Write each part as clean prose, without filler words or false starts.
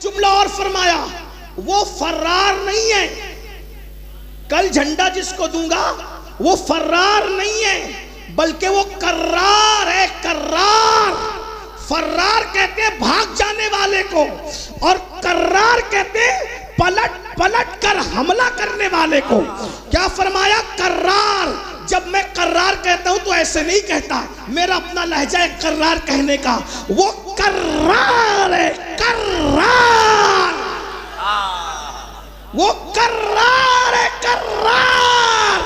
جملہ اور فرمایا وہ فرار نہیں ہے، کل جھنڈا جس کو دوں گا وہ فرار نہیں ہے بلکہ وہ کرار ہے، کرار۔ فرار کہتے ہیں بھاگ جانے والے کو، اور کرار کہتے ہیں پلٹ پلٹ کر حملہ کرنے والے کو۔ کیا فرمایا؟ کرار۔ جب میں کرار کہتا ہوں تو ایسے نہیں کہتا، میرا اپنا لہجہ ہے کرار کہنے کا۔ وہ کرار ہے، کرار، وہ کرار ہے، کرار،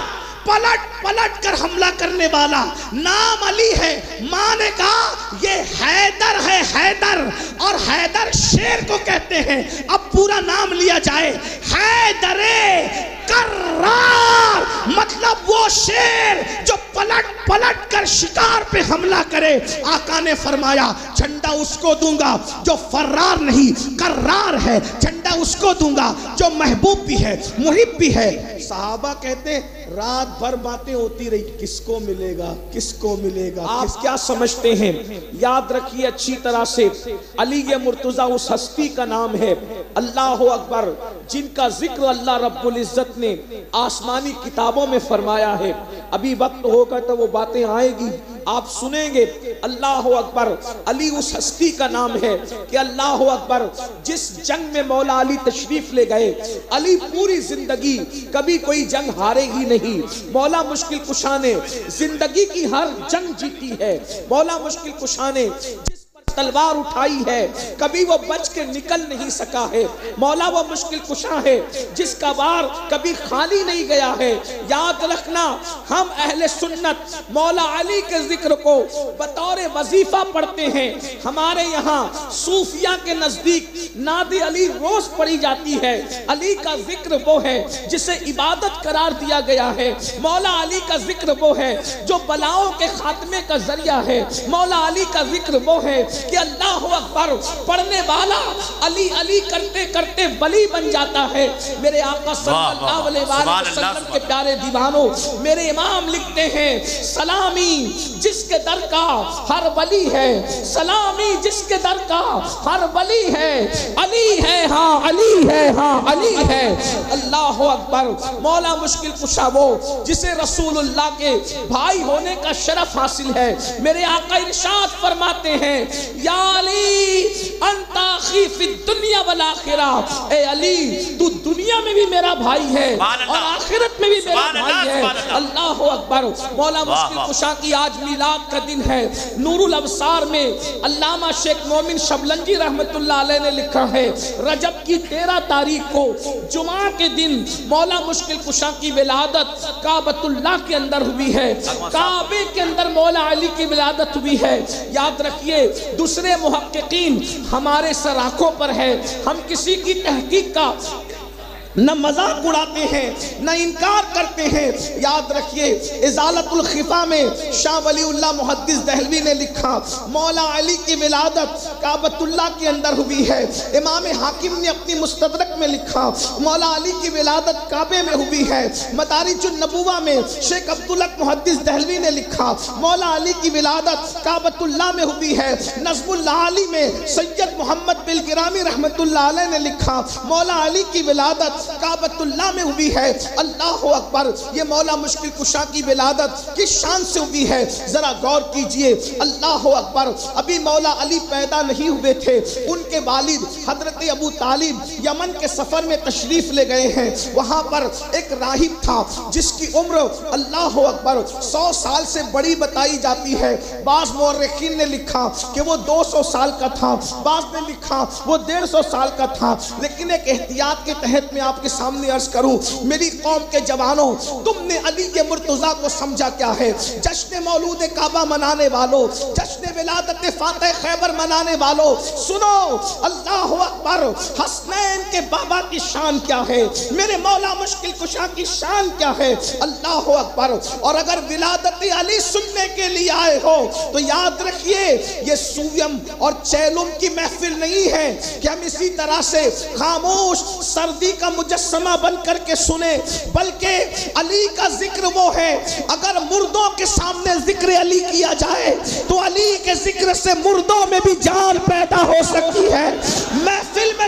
پلٹ پلٹ کر حملہ کرنے والا۔ نام علی ہے، ماں نے کہا یہ حیدر ہے، حیدر، اور حیدر شیر کو کہتے ہیں۔ اب پورا نام لیا جائے، حیدر کرار، مطلب وہ شیر جو پلٹ پلٹ کر شکار پہ حملہ کرے۔ آقا نے فرمایا جھنڈا اس کو دوں گا جو فرار نہیں، کرار ہے، جھنڈا اس کو دوں گا جو محبوب بھی ہے، محب بھی ہے۔ صحابہ کہتے ہیں رات بھر باتیں ہوتی رہی، کس کو ملے گا، کس کو ملے گا۔ آپ کیا سمجھتے ہیں؟ یاد رکھیے اچھی طرح سے، علی مرتضیٰ اس ہستی کا نام ہے، اللہ اکبر، جن کا ذکر اللہ رب العزت نے آسمانی کتابوں میں فرمایا ہے۔ ابھی وقت ہوگا تو وہ باتیں آئے گی، آپ سنیں گے۔ اللہ اکبر، علی اس ہستی کا نام ہے کہ اللہ اکبر جس جنگ میں مولا علی تشریف لے گئے، علی پوری زندگی کبھی کوئی جنگ ہارے ہی نہیں۔ مولا مشکل کشا نے زندگی کی ہر جنگ جیتی ہے۔ مولا مشکل کشا نے جس تلوار اٹھائی ہے کبھی وہ بچ کے نکل نہیں سکا ہے۔ مولا وہ مشکل کشا ہے جس کا وار کبھی خالی نہیں گیا ہے۔ یاد رکھنا، ہم اہل سنت مولا علی کے ذکر کو بطور وظیفہ پڑھتے ہیں۔ ہمارے یہاں صوفیہ کے نزدیک ناد علی روز پڑھی جاتی ہے۔ علی کا ذکر وہ ہے جسے عبادت قرار دیا گیا ہے۔ مولا علی کا ذکر وہ ہے جو بلاؤں کے خاتمے کا ذریعہ ہے۔ مولا علی کا ذکر وہ ہے کہ اللہ اکبر پڑھنے والا علی علی کرتے کرتے ولی بن جاتا ہے۔ میرے آقا صلی اللہ علیہ وآلہ وسلم کے پیارے دیوانوں، میرے امام لکھتے ہیں سلامی جس کے در کا ہر ولی ہے، سلامی جس کے در کا ہر ولی ہے، علی ہے ہاں علی ہے ہاں علی ہے۔ اللہ اکبر، مولا مشکل کشا وہ جسے رسول اللہ کے بھائی ہونے کا شرف حاصل ہے۔ میرے آقا ارشاد فرماتے ہیں یا علی انت اخی فی الدنیا والآخرہ، اے علی تو دنیا میں بھی میرا بھائی ہے اور آخرت میں بھی میرا بھائی ہے۔ اللہ اکبر، مولا مشکل کشا کی آج میلاد کا دن ہے۔ نور الابصار میں علامہ شیخ مومن شبلنجی رحمت اللہ علیہ نے لکھا ہے رجب کی 13 تاریخ کو جمعہ کے دن مولا مشکل کشا کی ولادت کعبۃ اللہ کے اندر ہوئی ہے، کعبے کے اندر مولا علی کی ولادت ہوئی ہے۔ یاد رکھیے دوسرے محققین ہمارے سر آنکھوں پر ہے، ہم کسی کی تحقیق کا نہ مذاق اڑاتے ہیں نہ انکار کرتے ہیں۔ یاد رکھیے ازالت الخفا میں شاہ ولی اللہ محدث دہلوی نے لکھا مولا علی کی ولادت کعبۃ اللہ کے اندر ہوئی ہے۔ امام حاکم نے اپنی مستدرک میں لکھا مولا علی کی ولادت کعبے میں ہوئی ہے۔ مدارج النبوہ میں شیخ عبدالحق محدث دہلوی نے لکھا مولا علی کی ولادت کعبۃ اللہ میں ہوئی ہے۔ نظم العالی میں سید محمد بالگرامی رحمت اللہ علیہ نے لکھا مولا علی کی ولادت کعبۃ اللہ میں ہوئی ہے۔ اللہ اکبر، یہ مولا مشکل کشا کی ولادت کس شان سے ہوئی ہے ذرا غور کیجئے۔ اللہ اکبر، ابھی مولا علی پیدا نہیں ہوئے تھے، ان کے والد حضرت ابو طالب یمن کے سفر میں تشریف لے گئے ہیں۔ وہاں پر ایک راہب تھا جس کی عمر اللہ اکبر 100 سال سے بڑی بتائی جاتی ہے۔ بعض مورخین نے لکھا کہ وہ 200 سال کا تھا، بعض نے لکھا وہ 150 سال کا تھا، لیکن ایک احتیاط کے تحت میں آپ کے سامنے عرض کروں، میری قوم کے جوانوں، تم نے علی مرتضیٰ کو سمجھا کیا ہے؟ جشن مولود کعبہ منانے والوں، جشن ولادت فاتح خیبر منانے والوں، سنو اللہ اکبر، حسنین کے بابا کی شان کیا ہے، میرے مولا مشکل کشا کی شان کیا ہے۔ اللہ اکبر، اور اگر ولادت علی سننے کے لیے آئے ہو تو یاد رکھیے یہ سویم اور چیلم کی محفل نہیں ہے کہ ہم اسی طرح سے خاموش سردی کا مجسمہ بن کر کے سنے، بلکہ علی کا ذکر وہ ہے اگر مردوں کے سامنے ذکر علی کیا جائے تو علی کے ذکر سے مردوں میں بھی جان پیدا ہو سکتی ہے۔ محفل میں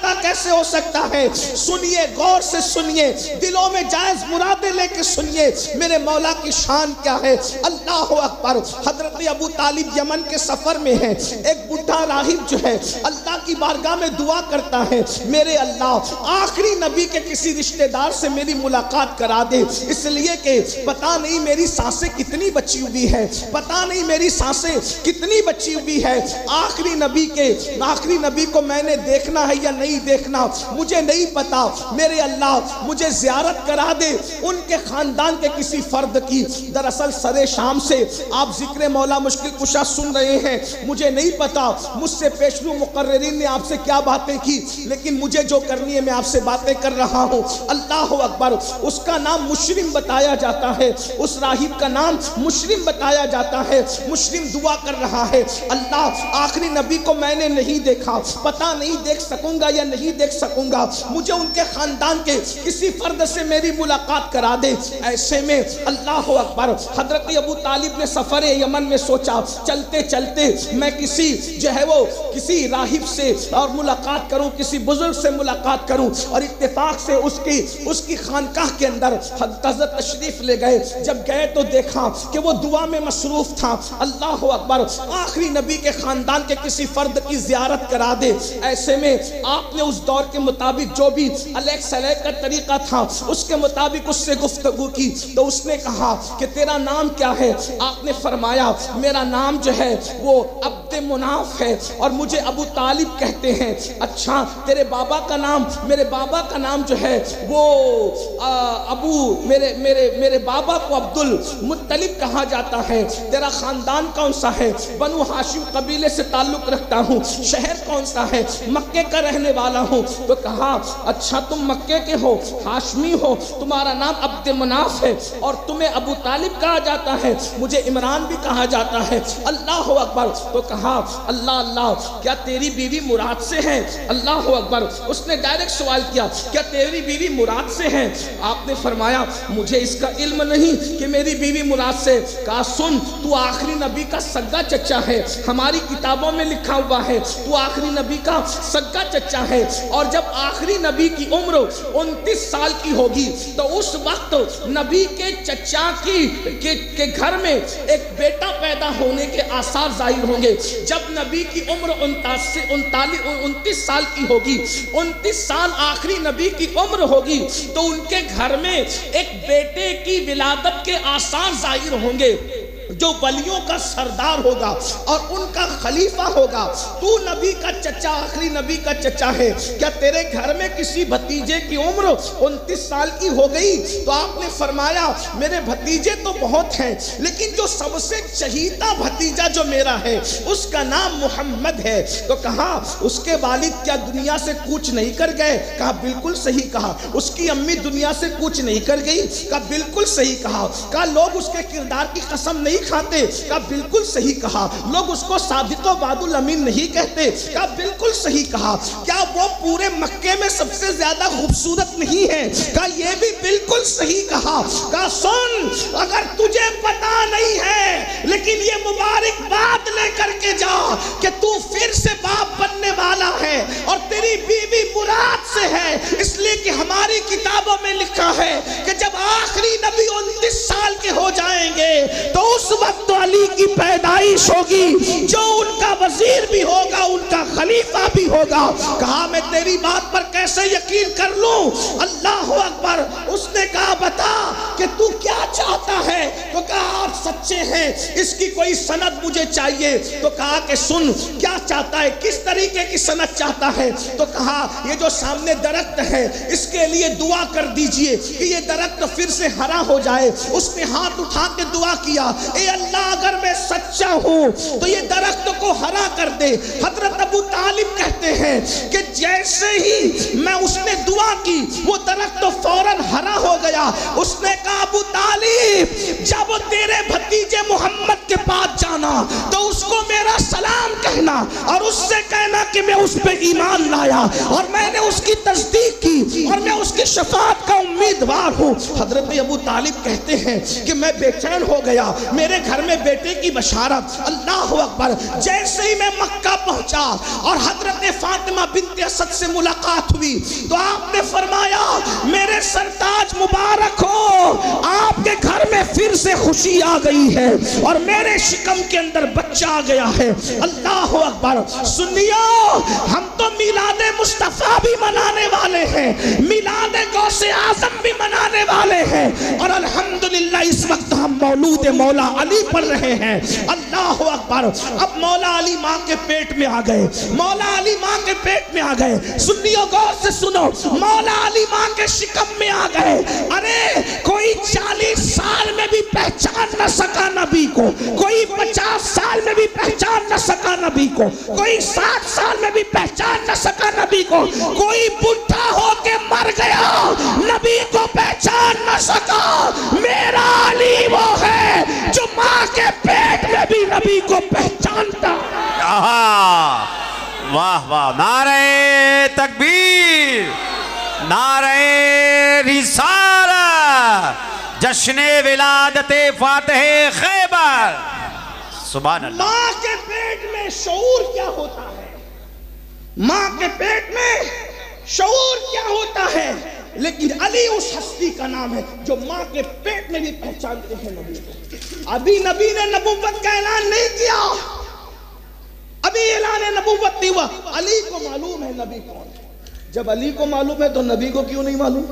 عطا کیسے ہو سکتا ہے؟ سنیے، غور سے سنیے، دلوں میں جائز مرادیں لے کے سنیے میرے مولا کی شان کیا ہے۔ اللہ اکبر۔ حضرت ابو طالب یمن کے سفر میں ہے، ایک بڈھا راہب جو ہے اللہ کی بارگاہ میں دعا کرتا ہے، میرے اللہ آخری نبی کے کسی رشتہ دار سے میری ملاقات کرا دے، اس لیے کہ پتہ نہیں میری سانسیں کتنی بچی ہوئی ہے، پتہ نہیں میری سانسیں کتنی بچی ہوئی ہے، آخری نبی کو میں نے دیکھنا ہے یا نہیں دیکھنا مجھے نہیں پتا، میرے اللہ مجھے زیارت کرا دے ان کے خاندان کے کسی فرد کی۔ دراصل سر شام سے آپ ذکر مولا مشکل کشا سن رہے ہیں، مجھے نہیں پتا مجھ سے پیشرو مقررین نے آپ سے کیا باتیں کی، لیکن مجھے جو کرنی ہے میں آپ سے باتیں کر رہا ہوں۔ اللہ اکبر۔ اس کا نام مشرم بتایا جاتا ہے، اس راہب کا نام مشرم بتایا جاتا ہے۔ مشرم دعا کر رہا ہے، اللہ آخری نبی کو میں نے نہیں دیکھا، پتہ نہیں دیکھ سکوں گا یا نہیں دیکھ سکوں گا، مجھے ان کے خاندان کے کسی فرد سے میری ملاقات کرا دے۔ ایسے میں اللہ اکبر، حضرت ابو طالب نے سفر یمن میں سوچا چلتے چلتے میں کسی راہب سے اور ملاقات کروں، کسی بزرگ سے ملاقات کروں، اور اتفاق سے اس کی خانقاہ کے اندر حضرت تشریف لے گئے۔ جب گئے تو دیکھا کہ وہ دعا میں مصروف تھا۔ اللہ اکبر۔ آخری نبی کے خاندان کے کسی فرد کی زیارت کرا دے۔ ایسے میں آپ نے اس دور کے مطابق جو بھی علیہ سلیق کا طریقہ تھا اس کے مطابق اس سے گفتگو کی، تو اس نے کہا کہ تیرا نام کیا ہے؟ آپ نے فرمایا میرا نام جو ہے وہ عبد مناف ہے اور مجھے ابو طالب کہتے ہیں۔ اچھا تیرے بابا کا نام؟ میرے بابا کا نام جو ہے وہ میرے بابا کو عبد المطلب کہا جاتا ہے۔ تیرا خاندان کون سا ہے؟ بنو ہاشم قبیلے سے تعلق رکھتا ہوں۔ شہر کون سا ہے؟ مکے کا رہنے والا ہوں۔ تو کہا اچھا تم مکے کے ہو، ہاشمی ہو، تمہارا نام عبد مناف ہے اور تمہیں ابو طالب کہا جاتا ہے، مجھے عمران بھی کہا جاتا ہے۔ اللہ اکبر۔ تو کہا اللہ کیا تیری بیوی مراد سے ہے؟ اللہ اکبر۔ اس نے ڈائریکٹ سوال کیا کیا تیری بیوی مراد سے ہے؟ آپ نے فرمایا مجھے اس کا علم نہیں کہ میری بیوی مراد سے۔ کہا سن تو آخری نبی کا سگا چچا ہے، ہماری کتابوں میں لکھا ہوا ہے تو آخری نبی کا سگا چچا ہے، اور جب آخری نبی کی عمر 29 سال کی ہوگی تو اس وقت نبی کے چچا کے گھر میں ایک بیٹا پیدا ہونے کے آثار ظاہر ہوں گے۔ جب نبی کی عمر 29 سال کی ہوگی، 29 سال آخری نبی کی عمر ہوگی، تو ان کے گھر میں ایک بیٹے کی ولادت کے آثار ظاہر ہوں گے جو ولیوں کا سردار ہوگا اور ان کا خلیفہ ہوگا۔ تو نبی کا چچا، آخری نبی کا چچا ہے، کیا تیرے گھر میں کسی بھتیجے کی عمر 29 سال کی ہو گئی؟ تو آپ نے فرمایا میرے بھتیجے تو بہت ہیں لیکن جو سب سے چہیتا بھتیجا جو میرا ہے اس کا نام محمد ہے۔ تو کہا اس کے والد کیا دنیا سے کوچ نہیں کر گئے؟ کہا بالکل صحیح کہا۔ اس کی امی دنیا سے کوچ نہیں کر گئی؟ کہا بالکل صحیح کہا۔ کہا لوگ اس کے کردار کی قسم نہیں کھاتے؟ کہا بالکل صحیح کہا۔ لوگ اس کو صادق و وعد الامین نہیں کہتے؟ کہا بالکل صحیح کہا۔ کیا وہ پورے مکے میں سب سے زیادہ خوبصورت نہیں ہے؟ کہا یہ بھی بالکل صحیح کہا۔ کہا سن اگر تجھے پتا نہیں ہے لیکن یہ مبارک بات لے کر کے جا کہ تو پھر سے باپ بننے والا ہے اور تیری بیوی مراد سے ہے، اس لیے کہ ہماری کتابوں میں لکھا ہے کہ جب آخری نبی 29 سال کے ہو جائیں گے تو اس وقت علی کی پیدائش ہوگی جو ان کا وزیر بھی ہوگا، ان کا خلیفہ بھی ہوگا۔ کہا میں تیری بات پر کیسے یقین کر لوں؟ اللہ اکبر۔ اس نے کہا بتا کہ تو کیا چاہتا ہے؟ تو کہا آپ سچے ہیں، اس کی کوئی سند مجھے چاہیے۔ تو کہا کہ سن کیا چاہتا ہے، کس طریقے کی سند چاہتا ہے؟ تو کہا یہ جو سامنے درخت ہے اس کے لیے دعا کر دیجئے کہ یہ درخت پھر سے ہرا ہو جائے۔ اس نے ہاتھ اٹھا کے دعا کیا اے اللہ اگر میں سچا ہوں تو یہ درخت کو ہرا کر دے۔ حضرت ابو طالب کہتے ہیں کہ جیسے ہی میں اس نے دعا کی وہ درخت فوراً ہرا ہو گیا۔ اس نے کہا ابو طالب جب تیرے بھتیجے محمد کے پاس جانا تو اس کو میرا سلام کہنا اور اس سے کہنا کہ میں اس پہ ایمان لایا اور میں نے اس کی تصدیق کی اور میں اس کی شفاعت کا امیدوار ہوں. حضرت ابو طالب کہتے ہیں کہ میں بے چین ہو گیا, میرے گھر میں بیٹے کی بشارت. اللہ اکبر. جیسے ہی میں مکہ پہنچا اور حضرت فاطمہ بنت اسد سے ملاقات ہوئی تو آپ نے فرمایا میرے سرتاج مبارک ہو, آپ کے گھر میں پھر سے خوشی آ گئی ہے اور میرے شکم کے اندر بچہ آ گیا ہے. اللہ اکبر. سنیو, ہم تو میلاد مصطفیٰ بھی منانے والے ہیں, میلاد غوث اعظم بھی منانے والے ہیں, اور الحمدللہ اس وقت ہم مولود مولا علی پڑھ رہے ہیں. اللہ اکبر. اب مولا علی ماں کے پیٹ میں آ گئے, مولا علی ماں کے پیٹ میں آ گئے. سنیو, غور سے سنو, مولا علی ماں کے شکم میں آ گئے. ارے کوئی 40 سال میں بھی پہچان نہ سکا نبی کو, کوئی 50 سال میں بھی پہچان نہ سکا نبی کو, کوئی 60 سال میں بھی پہچان نہ سکا نبی کو, کوئی بڈھا ہو کے مر گیا نبی کو پہچان نہ سکا. میرا علی وہ ہے جو ماں کے پیٹ میں بھی نبی کو پہچانتا. واہ واہ. نعرہ تکبیر, نعرہ رسالت, جشن ولادت فاتح خیبر. سبحان اللہ. ماں کے پیٹ میں شعور کیا ہوتا ہے, ماں کے پیٹ میں شعور کیا ہوتا ہے, لیکن علی اس ہستی کا نام ہے جو ماں کے پیٹ میں بھی پہچانتے ہیں نبی کو. ابھی نبی نے نبوت کا اعلان نہیں کیا, ابھی اعلان نبوت نہیں ہوا, علی کو معلوم ہے نبی کون ہے. جب علی کو معلوم ہے تو نبی کو کیوں نہیں معلوم؟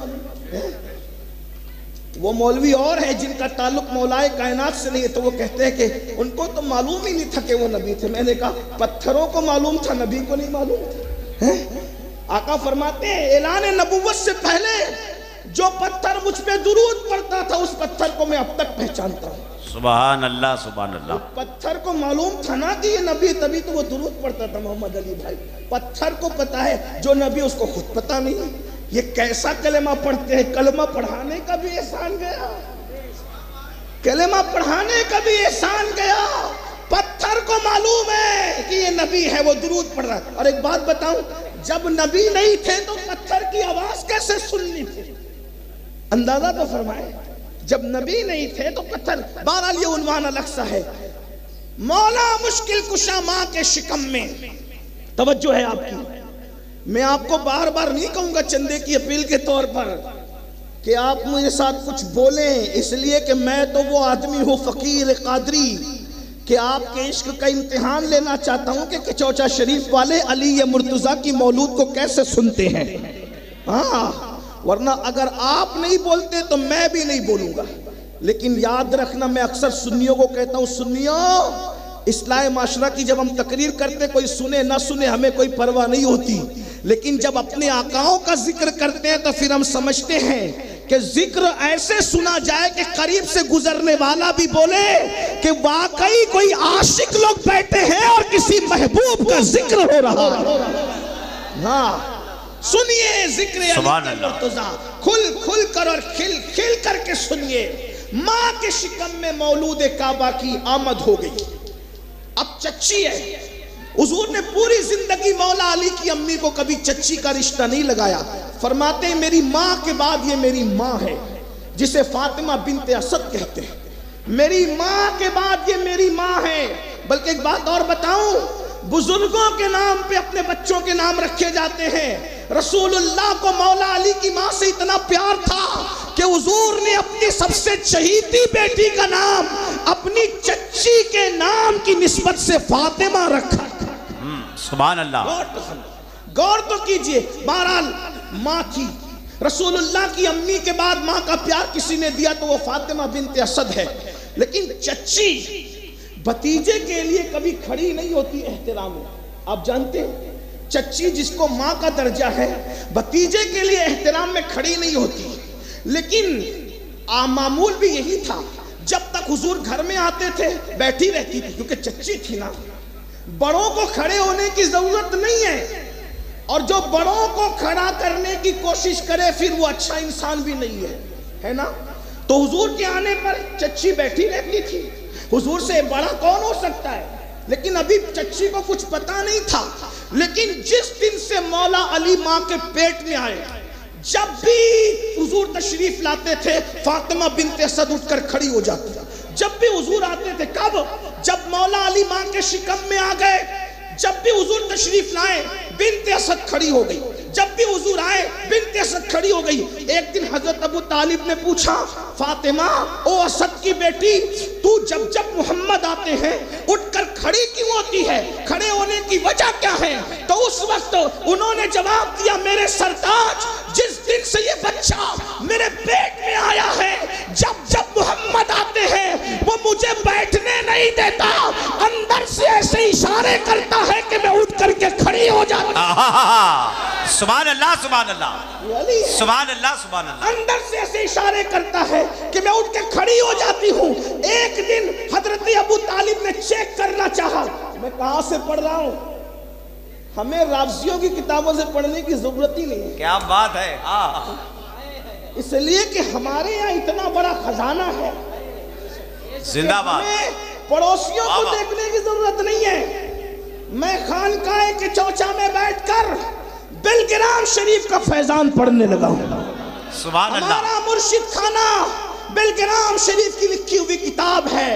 وہ مولوی اور ہیں جن کا تعلق مولائے کائنات سے نہیں ہے تو وہ کہتے ہیں کہ ان کو تو معلوم ہی نہیں تھا کہ وہ نبی تھے. میں نے کہا پتھروں کو معلوم تھا, نبی کو نہیں معلوم ہے. آقا فرماتے ہیں اعلان نبوت سے پہلے جو پتھر مجھ پہ درود پڑتا تھا اس پتھر کو میں اب تک پہچانتا ہوں. سبحان اللہ, سبحان اللہ. پتھر کو معلوم تھا نا کہ یہ نبی, تبھی تو وہ درود پڑتا تھا. محمد علی بھائی, پتھر کو پتا ہے, جو نبی اس کو خود پتا نہیں. یہ کیسا کلمہ پڑھتے ہیں, کلمہ پڑھانے کا بھی احسان گیا, کلمہ پڑھانے کا بھی احسان گیا. پتھر کو معلوم ہے کہ یہ نبی ہے, وہ درود پڑھ رہا ہے. اور ایک بات بتاؤں, جب نبی نہیں تھے تو پتھر کی آواز کیسے سننی تھی؟ اندازہ تو فرمائے. جب نبی نہیں تھے تو پتھر. بہرحال یہ عنوان الگ سا ہے. مولا مشکل کشا ماں کے شکم میں. توجہ ہے آپ کی. میں آپ کو بار بار نہیں کہوں گا چندے کی اپیل کے طور پر کہ آپ مجھے ساتھ کچھ بولیں, اس لیے کہ میں تو وہ آدمی ہوں فقیر قادری کہ آپ کے عشق کا امتحان لینا چاہتا ہوں کہ چوچا شریف والے علی مرتضیٰ کی مولود کو کیسے سنتے ہیں. ہاں, ورنہ اگر آپ نہیں بولتے تو میں بھی نہیں بولوں گا. لیکن یاد رکھنا, میں اکثر سنیوں کو کہتا ہوں, سنیوں, اصلاح معاشرہ کی جب ہم تقریر کرتے کوئی سنے نہ سنے ہمیں کوئی پرواہ نہیں ہوتی, لیکن جب اپنے آقاؤں کا ذکر کرتے ہیں تو پھر ہم سمجھتے ہیں کہ ذکر ایسے سنا جائے کہ قریب سے گزرنے والا بھی بولے کہ واقعی کوئی عاشق لوگ بیٹھے ہیں اور کسی محبوب کا ذکر ہو رہا ہے. ہاں, سنیے ذکر علی مرتضیٰ, کھل کھل کر اور کھل کھل کر کے سنیے. ماں کے شکم میں مولود کعبہ کی آمد ہو گئی. اب چچی ہے. حضور نے پوری زندگی مولا علی کی امی کو کبھی چچی کا رشتہ نہیں لگایا. فرماتے ہیں میری ماں کے بعد یہ میری ماں ہے جسے فاطمہ بنت اسد کہتے ہیں. میری ماں کے بعد یہ میری ماں ہے. بلکہ ایک بات اور بتاؤں, بزرگوں کے نام پہ اپنے بچوں کے نام رکھے جاتے ہیں. رسول اللہ کو مولا علی کی ماں سے اتنا پیار تھا کہ حضور نے اپنی سب سے چہیتی بیٹی کا نام اپنی چچی کے نام کی نسبت سے فاطمہ رکھا. سبحان اللہ. غور تو کیجئے. بہرحال ماں کی, رسول اللہ کی امی کے بعد ماں کا پیار کسی نے دیا تو وہ فاطمہ بنت اسد ہے. لیکن چچی بھتیجے کے لیے کبھی کھڑی نہیں ہوتی احترام میں. آپ جانتے ہیں چچی جس کو ماں کا درجہ ہے بھتیجے کے لیے احترام میں کھڑی نہیں ہوتی. لیکن معمول بھی یہی تھا, جب تک حضور گھر میں آتے تھے بیٹھی رہتی تھی کیونکہ چچی تھی نا. بڑوں کو کھڑے ہونے کی ضرورت نہیں ہے, اور جو بڑوں کو کھڑا کرنے کی کوشش کرے پھر وہ اچھا انسان بھی نہیں ہے نا. تو حضور کے آنے پر چچی بیٹھی رہتی تھی. حضور سے بڑا کون ہو سکتا ہے؟ لیکن ابھی چچی کو کچھ پتا نہیں تھا. لیکن جس دن سے مولا علی ماں کے پیٹ میں آئے, جب بھی حضور تشریف لاتے تھے فاطمہ بنت اسد اٹھ کر کھڑی ہو جاتی. جب بھی حضور آتے تھے، کب؟ جب مولا علی ماں کے شکم میں آ گئے، جب بھی حضور تشریف لائے بنت اسد کھڑی ہو گئی، جب بھی حضور آئے بنت اسد کھڑی ہو گئی. ایک دن حضرت ابو طالب نے پوچھا، فاطمہ او اسد کی بیٹی، تو جب جب محمد آتے ہیں اٹھ کر کھڑی کیوں ہوتی ہے؟ کھڑے ہونے کی وجہ کیا ہے؟ تو اس وقت انہوں نے جواب دیا، میرے سرتاج، جس دن سے یہ بچہ میرے پیٹ میں آیا ہے، جب جب محمد آتے ہیں وہ مجھے بیٹھنے نہیں دیتا، اندر سے ایسے اشارے کرتا ہے کہ میں اٹھ کر کے کھڑی ہو جاتی. سبحان اللہ سبحان اللہ سبحان اللہ سبحان اللہ. اندر سے ایسے اشارے کرتا ہے کہ میں اٹھ کے کھڑی ہو جاتی ہوں. ایک دن حضرت ابو طالب نے چیک کرنا چاہا، میں کہاں سے پڑھ رہا ہوں، ہمیں رافضیوں کی کتابوں سے پڑھنے کی ضرورت ہی نہیں ہے. کیا بات ہے. اس لیے کہ ہمارے یہاں اتنا بڑا خزانہ ہے، زندہ باد. ہمیں پڑوسیوں کو دیکھنے کی ضرورت نہیں ہے. میں خانقاہ کے چوچا میں بیٹھ کر بلگرام شریف کا فیضان پڑھنے لگا ہوں. سبحان اللہ. ہمارا مرشد خانہ بلگرام شریف کی لکھی ہوئی کتاب ہے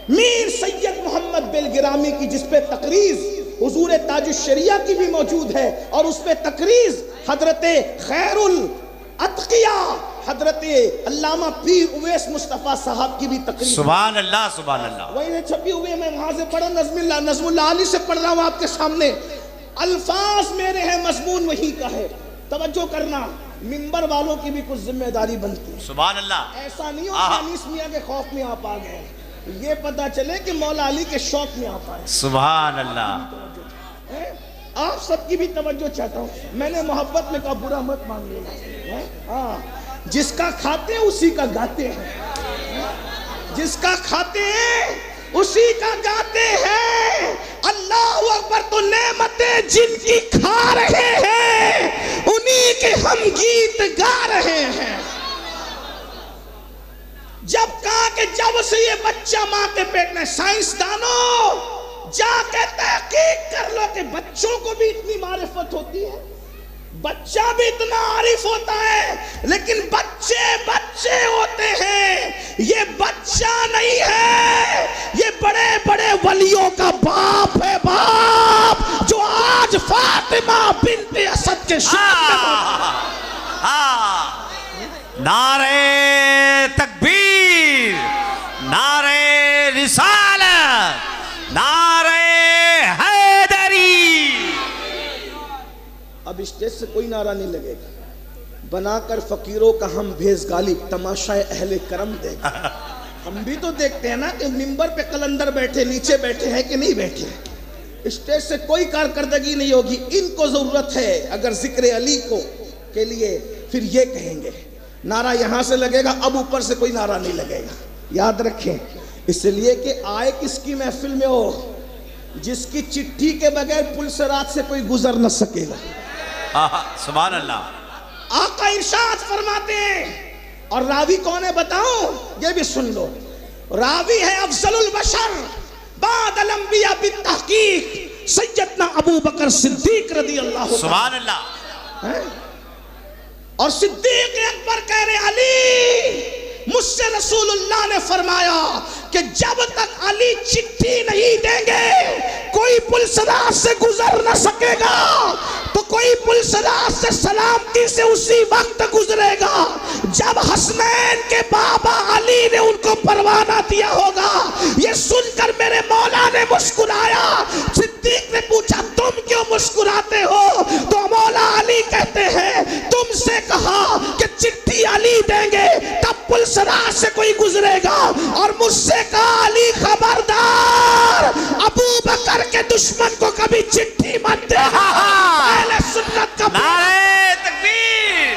میر سید محمد بلگرامی کی، جس پہ تقریض حضور تاج الشریعہ کی بھی موجود ہے، اور اس پہ تقریض حضرت خیر الاتقیاء حضرت علامہ پیر اویس مصطفیٰ صاحب کی بھی تقریض. سبحان اللہ سبحان اللہ. وہی چھپی ہوئی ہے، میں وہاں سے پڑھا، نظم اللہ علی سے پڑھ رہا ہوں آپ کے سامنے. الفاظ میرے ہیں، مضمون وہی کا ہے. توجہ کرنا، منبر والوں کی بھی کچھ ذمہ داری بنتی ہے. سبحان اللہ. ایسا نہیں ہو کہ انیس میاں کے خوف میں آپ آ گئے، یہ پتا چلے کہ مولا علی کے شوق میں آپ آئے. سبحان اللہ. آپ سب کی بھی توجہ چاہتا ہوں. میں نے محبت میں کہا برا مت مان لینا. ہاں، جس کا کھاتے ہیں اسی کا گاتے ہیں، جس کا کھاتے ہیں اسی کا گاتے ہیں. اللہ اکبر. تو نعمتیں جن کی کھا رہے ہیں انہی کے ہم گیت گا رہے ہیں. جب کہا کہ جب سے یہ بچہ ماں کے پیٹ میں، سائنسدانوں جا کے تحقیق کر لو کہ بچوں کو بھی اتنی معرفت ہوتی ہے، بچہ بھی اتنا عارف ہوتا ہے، لیکن بچے بچے ہوتے ہیں. یہ بچہ نہیں ہے، یہ بڑے بڑے ولیوں کا باپ ہے، باپ جو آج فاطمہ بنت اسد کے شان میں. نعرہ تکبیر، نعرہ رسالت، نعرہ حیدری. اب اسٹیج سے کوئی نعرہ نہیں لگے گا. بنا کر فقیروں کا ہم بھیس غالب، تماشا اہل کرم دے گا. ہم بھی تو دیکھتے ہیں نا کہ منبر پہ قلندر بیٹھے، نیچے بیٹھے ہیں کہ نہیں بیٹھے. اسٹیج سے کوئی کارکردگی نہیں ہوگی. ان کو ضرورت ہے اگر ذکر علی کو کے لیے، پھر یہ کہیں گے نعرہ یہاں سے لگے گا، اب اوپر سے کوئی نعرہ نہیں لگے گا. یاد رکھیں، اس لیے کہ آئے کس کی محفل میں ہو، جس کی چٹھی کے بغیر پل صراط سے کوئی گزر نہ سکے گا. سبحان اللہ. آقا ارشاد فرماتے ہیں، اور راوی کون ہے بتاؤں؟ یہ بھی سن لو. راوی ہے افضل البشر بعد الانبیاء بالتحقیق سیدنا ابو بکر صدیق رضی اللہ. سبحان اللہ. اور صدیق اکبر کہہ رہے علی، مجھ سے رسول اللہ نے فرمایا کہ جب تک علی چٹھی نہیں دیں گے کوئی پل صراط سے گزر نہ سکے گا. تو کوئی پل صراط سے سلامتی سے اسی وقت گزرے گا جب حسنین کے بابا علی نے ان کو پروانہ دیا ہوگا. یہ سن کر میرے مولا نے مسکرایا. صدیق نے پوچھا تم کیوں مسکراتے ہو؟ تو مولا علی کہتے ہیں تم سے کہا کہ چٹھی علی دیں گے تب پل صراط سے کوئی گزرے گا، اور مجھ سے کہا علی خبردار ابو بکر کے دشمن کو کبھی چٹھی مت دے. سنت کا نعرہ تکبیر.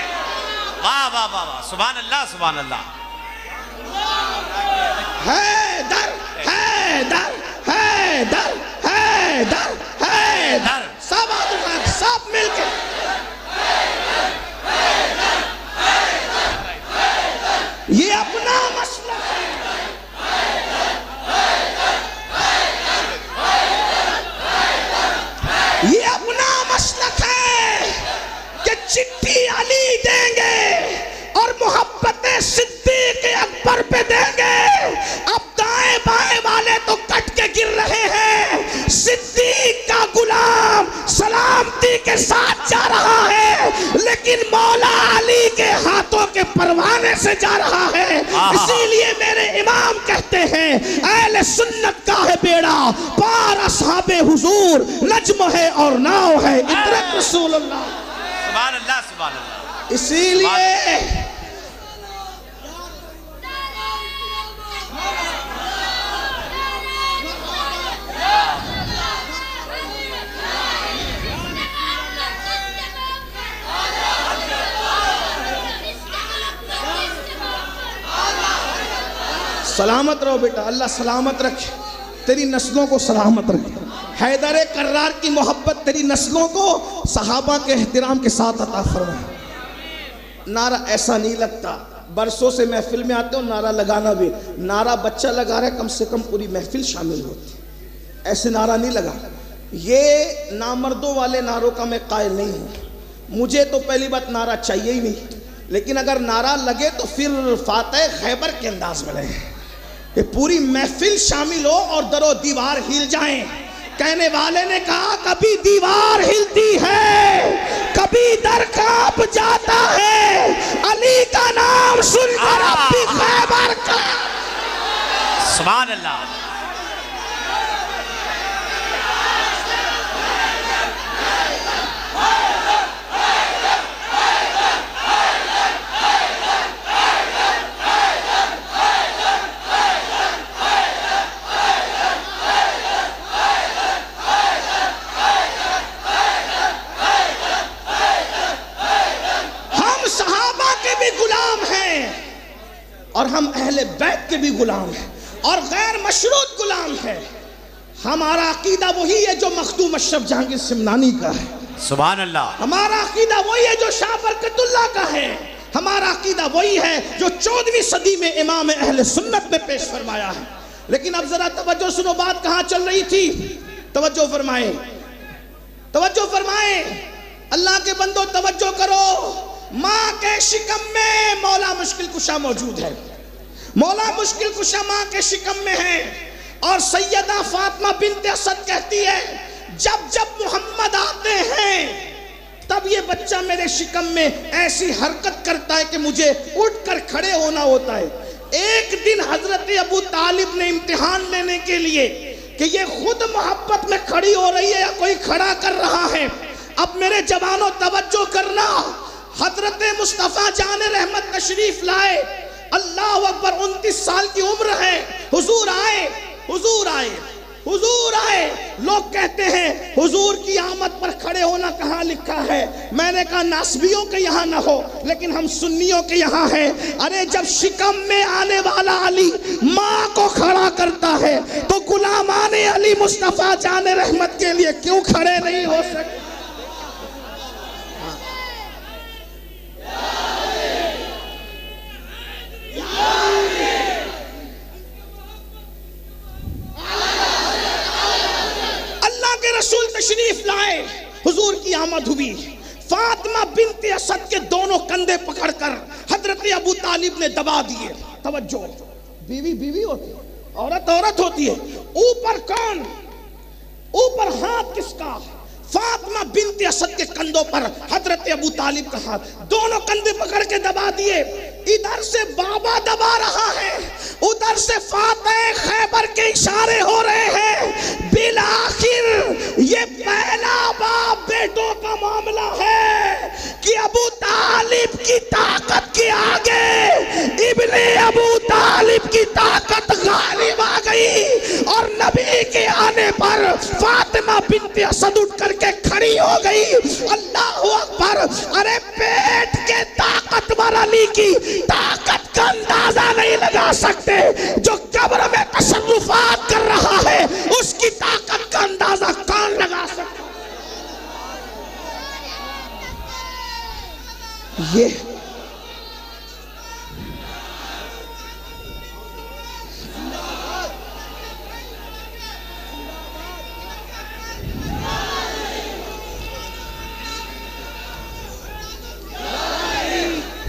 واہ واہ واہ واہ. سبحان اللہ سبحان اللہ. حیدر حیدر حیدر حیدر حیدر. سب آدمی سب مل کے یہ اپنا مسئلہ ہے. یہ اپنا مسلک ہے کہ چٹھی علی دیں صدیق اکبر پہ دیں گے. اب دائیں بائیں والے تو کٹ کے گر رہے ہیں. صدیق کا غلام سلامتی کے ساتھ جا رہا ہے لیکن مولا علی کے ہاتھوں کے پروانے سے جا رہا ہے. اسی لیے میرے امام کہتے ہیں اہل سنت کا ہے بیڑا پار اصحاب حضور نجم ہے اور ناؤ ہے عطرت رسول اللہ. سبحان اللہ سبحان اللہ. اسی لیے سلامت رہو بیٹا, اللہ سلامت رکھے, تیری نسلوں کو سلامت رکھے. حیدر کرار کی محبت تیری نسلوں کو صحابہ کے احترام کے ساتھ عطا فرمائے. نعرہ ایسا نہیں لگتا, برسوں سے محفل میں آتے ہو نعرہ لگانا بھی, نعرہ بچہ لگا رہا ہے کم سے کم پوری محفل شامل ہوتی, ایسے نعرہ نہیں لگا. یہ نامردوں والے نعروں کا میں قائل نہیں ہوں. مجھے تو پہلی بات نعرہ چاہیے ہی نہیں, لیکن اگر نعرہ لگے تو پھر فاتح خیبر کے انداز میں لگے, یہ پوری محفل شامل ہو اور در و دیوار ہل جائیں. کہنے والے نے کہا کبھی دیوار ہلتی ہے کبھی در کانپ جاتا ہے, علی کا نام سن کر اب بھی خیبر کا. سبحان اللہ. اور ہم اہل بیت کے بھی غلام ہیں اور غیر مشروط غلام ہیں. ہمارا عقیدہ وہی ہے جو مخدوم اشرف جہانگیر سمنانی کا ہے. سبحان اللہ. ہمارا عقیدہ وہی ہے جو شاہ برکت اللہ کا ہے. ہمارا عقیدہ وہی ہے جو 14ویں صدی میں امام اہل سنت میں پیش فرمایا ہے. لیکن اب ذرا توجہ سنو, بات کہاں چل رہی تھی, توجہ فرمائیں, توجہ فرمائیں, اللہ کے بندو توجہ کرو. ماں کے شکم میں مولا مشکل کشا موجود ہے, مولا مشکل کشا ماں کے شکم میں ہے. اور سیدہ فاطمہ بنت اسد کہتی ہے جب جب محمد آتے ہیں تب یہ بچہ میرے شکم میں ایسی حرکت کرتا ہے کہ مجھے اٹھ کر کھڑے ہونا ہوتا ہے. ایک دن حضرت ابو طالب نے امتحان لینے کے لیے کہ یہ خود محبت میں کھڑی ہو رہی ہے یا کوئی کھڑا کر رہا ہے. اب میرے جوانوں توجہ کرنا, حضرت مصطفیٰ جان رحمت تشریف لائے, اللہ اکبر, 29 سال کی عمر ہے, حضور آئے, حضور آئے, حضور آئے. لوگ کہتے ہیں حضور کی آمد پر کھڑے ہونا کہاں لکھا ہے. میں نے کہا ناسبیوں کے یہاں نہ ہو لیکن ہم سنیوں کے یہاں ہیں. ارے جب شکم میں آنے والا علی ماں کو کھڑا کرتا ہے تو غلامان علی مصطفیٰ جان رحمت کے لیے کیوں کھڑے نہیں ہو سکتے. رسول تشریف لائے, حضور کی آمد ہوئی. فاطمہ بنت اسد کے دونوں کندھے پکڑ کر حضرت ابو طالب نے دبا دیے. توجہ, بیوی بیوی ہوتی ہے, عورت عورت ہوتی ہے. اوپر کون, اوپر ہاتھ کس کا؟ فاطمہ بنت اسد کے کندھوں پر حضرت ابو طالب کا ہاتھ, دونوں کندھے پکڑ کے دبا دیے. ادھر سے بابا دبا رہا ہے, ادھر سے فاتح خیبر کے اشارے ہو رہے ہیں. بالآخر یہ پہلا باپ بیٹوں کا معاملہ ہے کہ ابو طالب کی طاقت کے آگے ابن ابو طالب کی طاقت غالب آ گئی اور نبی کے آنے پر فاطمہ بنت اسد اٹھ کر کے کھڑی ہو گئی. اللہ اکبر. ارے پیٹ کے طاقتور علی کی طاقت کا اندازہ نہیں لگا سکتے, جو قبر میں تصرفات کر رہا ہے اس کی طاقت کا اندازہ کون لگا سکتا. یہ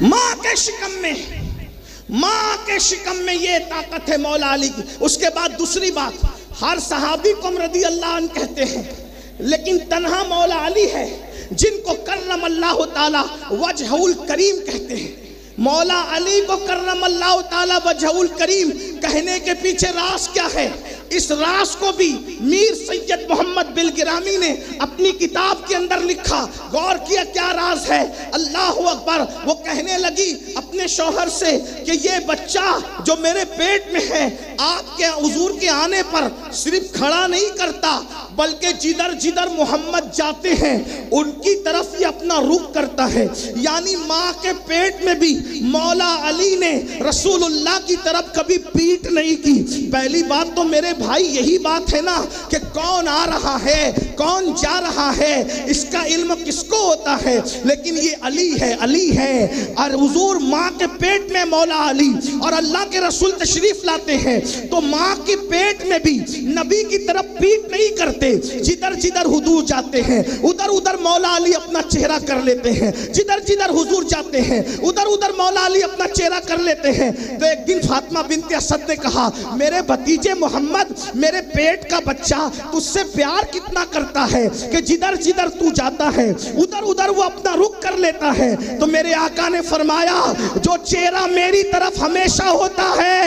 ماں کے شکم میں ماں کے شکم میں یہ طاقت ہے مولا علی کی. اس کے بعد دوسری بات، ہر صحابی کو ہم رضی اللہ عنہ کہتے ہیں، لیکن تنہا مولا علی ہے جن کو کرم اللہ تعالی وجہ الکریم کہتے ہیں. مولا علی کو کرم اللہ تعالی وجہ الکریم کہنے کے پیچھے راز کیا ہے؟ اس راز کو بھی میر سید محمد بلگرامی نے اپنی کتاب کے اندر لکھا. غور کیا کیا راز ہے؟ اللہ اکبر. وہ کہنے لگی اپنے شوہر سے کہ یہ بچہ جو میرے پیٹ میں ہے آپ کے حضور کے آنے پر صرف کھڑا نہیں کرتا بلکہ جدھر جدھر محمد جاتے ہیں ان کی طرف یہ اپنا رخ کرتا ہے. یعنی ماں کے پیٹ میں بھی مولا علی نے رسول اللہ کی طرف کبھی پیٹ نہیں کی. پہلی بات تو میرے بھائی یہی بات ہے نا کہ کون آ رہا ہے کون جا رہا ہے اس کا علم کس کو ہوتا ہے، لیکن یہ علی ہے، علی ہے. اور حضور ماں کے پیٹ میں مولا علی اور اللہ کے رسول تشریف لاتے ہیں تو ماں کے پیٹ میں بھی نبی کی طرف پیٹ نہیں کرتے. جدھر جدھر حضور جاتے ہیں ادھر ادھر مولا علی اپنا چہرہ کر لیتے ہیں. جدھر جدھر حضور جاتے ہیں ادھر ادھر مولا علی اپنا چہرہ کر لیتے ہیں. تو ایک دن فاطمہ بنت اسد نے کہا میرے بھتیجے محمد، میرے پیٹ کا بچہ تجھ سے پیار کتنا کرتا ہے کہ جدھر جدھر تو جاتا ہے ادھر ادھر وہ اپنا رخ کر لیتا ہے. تو میرے آقا نے فرمایا جو چہرہ میری طرف ہمیشہ ہوتا ہے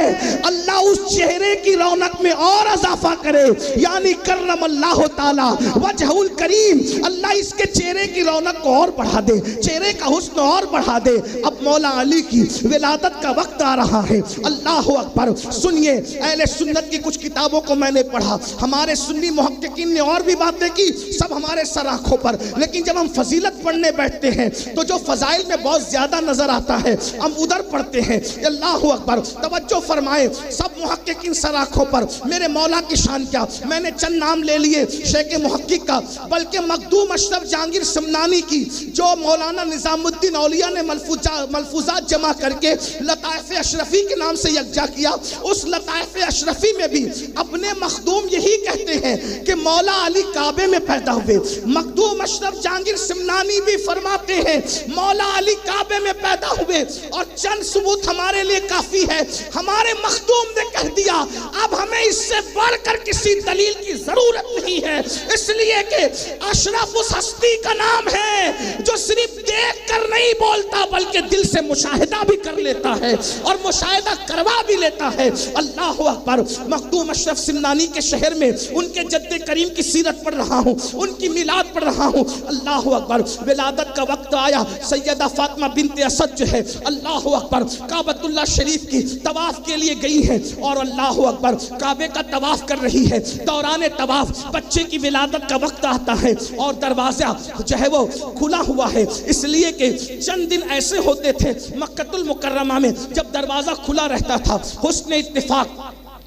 اللہ اس چہرے کی رونق میں اور اضافہ کرے. یعنی کرم اللہ تعالی وجہ الکریم، اللہ اس کے چہرے کی رونق کو اور بڑھا دے، چہرے کا حسن اور بڑھا دے. اب مولا علی کی ولادت کا وقت آ رہا ہے. اللہ اکبر. سنیے اہل سنت کی کچھ کتابوں کو میں نے پڑھا، ہمارے سنی محققین نے اور بھی باتیں کی، سب ہمارے سر آنکھوں پر. لیکن جب ہم فضیلت پڑھنے بیٹھتے ہیں تو جو فضائل میں بہت زیادہ نظر آتا ہے ہم ادھر پڑھتے ہیں. اللہ اکبر. توجہ فرمائے، سب محققین سر آنکھوں پر. میرے مولا کی شان کیا، میں نے چند نام لے لیے شیخ محقق کا، بلکہ مخدوم اشرف جہانگیر سمنانی کی جو مولانا نظام الدین اولیاء نے ملفوظات جمع کر کے لطائف اشرفی کے نام سے یکجا کیا. اس لطائف اشرفی میں بھی اپنے مخدوم یہی کہتے ہیں کہ مولا علی کعبے میں پیدا ہوئے. مخدوم اشرف جہانگیر سمنانی بھی فرماتے ہیں مولا علی کعبے میں پیدا ہوئے. اور چند ثبوت ہمارے لیے کافی ہے. ہمارے مخدوم نے کہہ دیا اب ہمیں اس سے بڑھ کر کسی دلیل کی ضرورت نہیں ہے، اس لیے کہ اشرف اس ہستی کا نام ہے جو صرف دیکھ کر نہیں بولتا بلکہ دل سے مشاہدہ بھی کر لیتا ہے اور مشاہدہ کروا بھی لیتا ہے. اللہ اکبر. مخدوم اشرف سمنانی کے شہر میں ان کے جد کریم کی سیرت پڑھ رہا ہوں، ان کی میلاد پڑھ رہا ہوں. اللہ اکبر. ولادت کا وقت آیا. سیدہ فاطمہ بنت اسد جو ہے اللہ اکبر کعبۃ اللہ شریف کی طواف کے لیے گئی ہے اور اللہ اکبر کعبے کا طواف کر رہی ہے. دوران طواف بچے کی ولادت کا وقت آتا ہے اور دروازہ جو ہے وہ کھلا ہوا ہے، اس لیے کہ چند دن ایسے ہوتے تھے مکہ المکرمہ میں جب دروازہ کھلا رہتا تھا. حسن اتفاق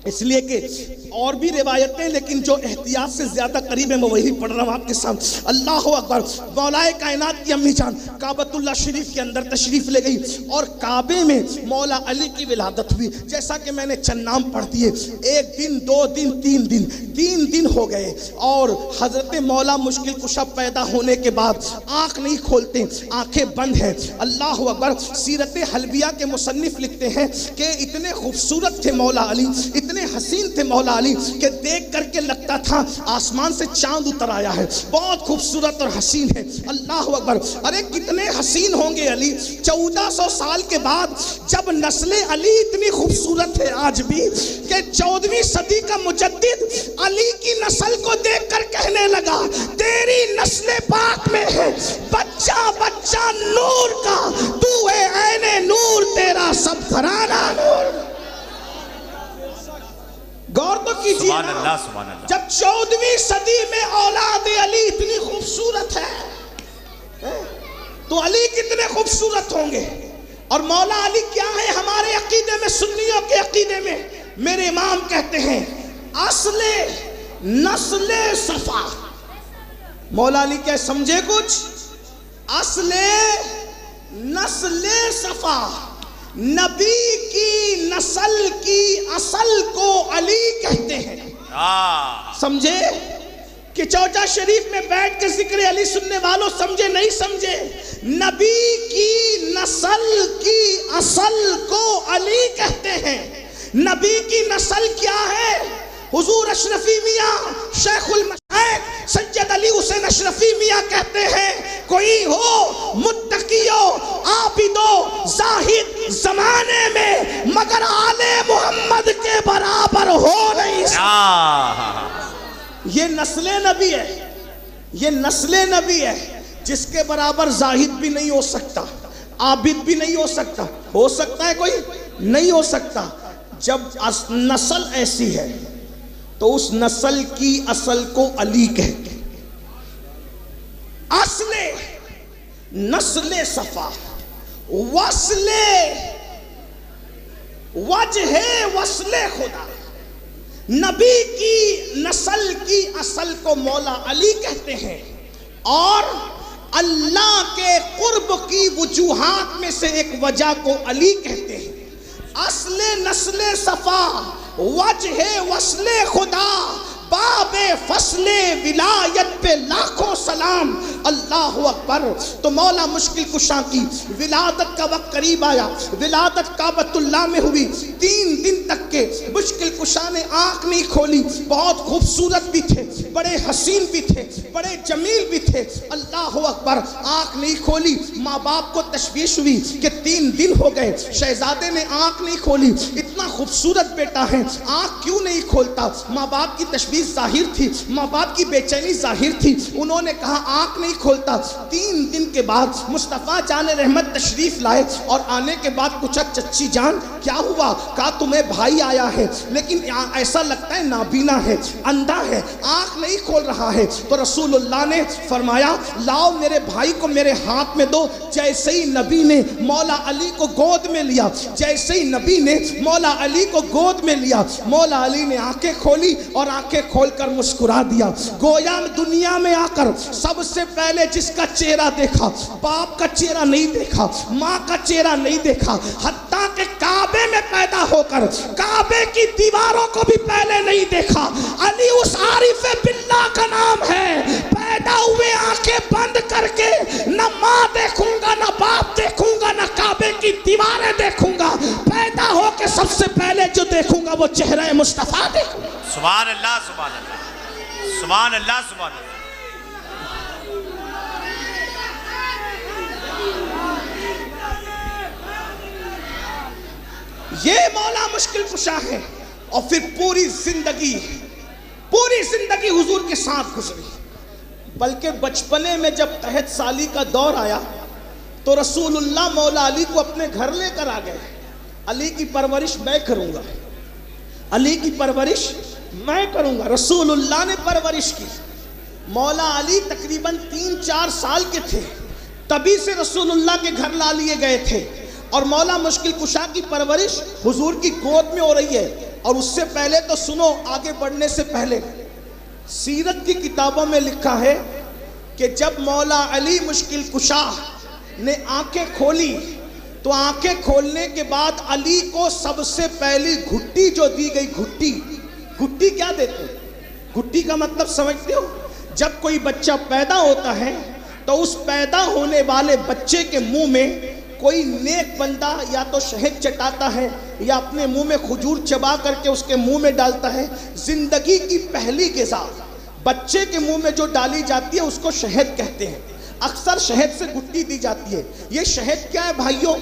اس لیے کہ اور بھی روایتیں لیکن جو احتیاط سے زیادہ قریب ہے میں وہی پڑھ رہا ہوں آپ کے سامنے. اللہ اکبر. مولائے کائنات کی امی جان کعبۃ اللہ شریف کے اندر تشریف لے گئی اور کعبے میں مولا علی کی ولادت ہوئی. جیسا کہ میں نے چند نام پڑھ دیے. ایک دن، دو دن، تین دن ہو گئے اور حضرت مولا مشکل کشا پیدا ہونے کے بعد آنکھ نہیں کھولتے، آنکھیں بند ہیں. اللہ اکبر. سیرت حلبیہ کے مصنف لکھتے ہیں کہ اتنے خوبصورت تھے مولا علی، اتنے حسین تھے مولا علی کہ دیکھ کر کے لگتا تھا آسمان سے چاند اتر آیا ہے. بہت خوبصورت اور حسین ہے. اللہ اکبر. ارے کتنے حسین ہوں گے علی. 1400 سال کے بعد جب نسل علی اتنی خوبصورت ہے آج بھی کہ 14ویں صدی کا مجدد علی کی نسل کو دیکھ کر کہنے لگا تیری نسل پاک میں ہے بچہ بچہ نور کا، تو ہے عین نور، تیرا سب گھرانہ نور. غور تو کیجیے سبحان اللہ سبحان اللہ. جب 14ویں صدی میں اولاد علی اتنی خوبصورت ہے تو علی کتنے خوبصورت ہوں گے. اور مولا علی کیا ہے ہمارے عقیدے میں، سنیوں کے عقیدے میں؟ میرے امام کہتے ہیں اصل نسل صفا. مولا علی کیا سمجھے کچھ؟ اصل نسل صفا. نبی کی نسل کی اصل کو علی کہتے ہیں. سمجھے؟ کہ چوچا شریف میں بیٹھ کے ذکر علی سننے والوں سمجھے نہیں سمجھے، نبی کی نسل کی اصل کو علی کہتے ہیں۔ نبی کی نسل کیا ہے؟ حضور اشرفی میاں شیخ المشائخ سید علی حسین اشرفی میاں کہتے ہیں کوئی ہو متقی و عابد و زاہد زمانے میں مگر آل محمد کے برابر ہو نہیں سکتا۔ یہ نسل نبی ہے، یہ نسل نبی ہے، جس کے برابر زاہد بھی نہیں ہو سکتا، عابد بھی نہیں ہو سکتا ہے کوئی؟ نہیں ہو سکتا۔ جب نسل ایسی ہے تو اس نسل کی اصل کو علی کہتے ہیں۔ اصل نسل صفا وصل وجہ وصل خدا، نبی کی نسل کی اصل کو مولا علی کہتے ہیں، اور اللہ کے قرب کی وجوہات میں سے ایک وجہ کو علی کہتے ہیں۔ اصل نسل صفا وجہ وصل خدا، باب فصل ولایت پہ لاکھوں سلام، اللہ اکبر۔ تو مولا مشکل کشا کی ولادت کا وقت قریب آیا، ولادت کعبۃ اللہ میں ہوئی، 3 دن تک کے مشکل کشا نے آنکھ نہیں کھولی۔ بہت خوبصورت بھی تھے، بڑے حسین بھی تھے، بڑے جمیل بھی تھے، اللہ اکبر۔ آنکھ نہیں کھولی، ماں باپ کو تشویش ہوئی کہ 3 دن ہو گئے، شہزادے نے آنکھ نہیں کھولی، اتنا خوبصورت بیٹا ہے، آنکھ کیوں نہیں کھولتا؟ ماں باپ کی تشویش ظاہر تھی، ماں باپ کی بے چینی ظاہر تھی، انہوں نے کہا آنکھ نہیں کھولتا۔ 3 دن کے بعد مصطفیٰ جان رحمت تشریف لائے، اور آنے کے بعد پوچھا چچی جان کیا ہوا؟ کہا تمہیں بھائی آیا ہے لیکن ایسا لگتا ہے نابینا ہے، اندھا ہے، آنکھ نہیں کھول رہا ہے۔ تو رسول اللہ نے فرمایا لاؤ میرے بھائی کو میرے ہاتھ میں دو۔ جیسے ہی نبی نے مولا علی کو گود میں لیا، جیسے ہی نبی نے مولا علی کو گود میں لیا، مولا علی نے آنکھیں کھولی اور آنکھیں کھول کر مسکرا دیا۔ گویا دنیا میں آ کر سب سے پہلے جس کا چہرہ دیکھا، باپ کا چہرہ نہیں دیکھا، ماں کا چہرہ نہیں دیکھا، حتیٰ کہ کعبے میں پیدا ہو کر کعبے کی دیواروں کو بھی پہلے نہیں دیکھا۔ علی اس عارف باللہ کا نام ہے۔ پیدا ہوئے آنکھیں بند کر کے نہ ماں دیکھوں گا، نہ باپ دیکھوں گا، نہ کعبے کی دیواریں دیکھوں گا، پیدا ہو کے سب سے پہلے جو دیکھوں گا وہ چہرہ مصطفیٰ دیکھوں گا۔ سبحان اللہ سبحان اللہ سبحان اللہ سبحان اللہ۔ یہ مولا مشکل کشا ہے، اور پھر پوری زندگی حضور کے ساتھ گزری۔ بلکہ بچپنے میں جب قحط سالی کا دور آیا تو رسول اللہ مولا علی کو اپنے گھر لے کر آ گئے۔ علی کی پرورش میں کروں گا، علی کی پرورش میں کروں گا۔ رسول اللہ نے پرورش کی۔ مولا علی تقریباً 3-4 سال کے تھے، تبھی سے رسول اللہ کے گھر لا لیے گئے تھے، اور مولا مشکل کشا کی پرورش حضور کی گود میں ہو رہی ہے۔ اور اس سے پہلے تو سنو، آگے بڑھنے سے پہلے سیرت کی کتابوں میں لکھا ہے کہ جب مولا علی مشکل کشا نے آنکھیں کھولی تو آنکھیں کھولنے کے بعد علی کو سب سے پہلی گھٹی جو دی گئی، گھٹی کیا دیتے ہیں؟ گھٹی کا مطلب سمجھتے ہو؟ جب کوئی بچہ پیدا ہوتا ہے تو اس پیدا ہونے والے بچے کے منہ میں کوئی نیک بندہ یا تو شہد چٹاتا ہے یا اپنے منہ میں کھجور چبا کر کے اس کے منہ میں ڈالتا ہے۔ زندگی کی پہلی غذا بچے کے منہ میں جو ڈالی جاتی ہے اس کو شہد کہتے ہیں۔ اکثر شہد سے گھٹی دی جاتی ہے۔ یہ شہد کیا ہے بھائیوں؟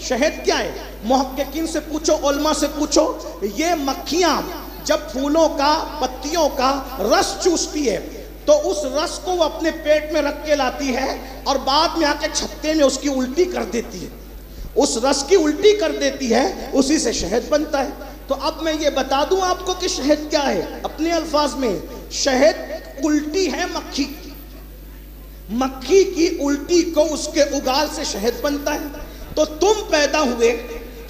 شہد کیا ہے؟ محققین سے پوچھو، علماء سے پوچھو۔ یہ مکھیاں جب پھولوں کا، پتیوں کا رس چوستی ہے تو اس رس کو وہ اپنے پیٹ میں رکھ کے لاتی ہے، اور بعد میں آ کے چھتے میں اس کی الٹی کر دیتی ہے۔ اس رس کی الٹی کر دیتی ہے، اسی سے شہد بنتا ہے۔ تو اب میں یہ بتا دوں آپ کو کہ شہد کیا ہے اپنے الفاظ میں۔ شہد الٹی ہے مکھی کی، مکھی کی الٹی کو اس کے اگال سے شہد بنتا ہے۔ تو تم پیدا ہوئے،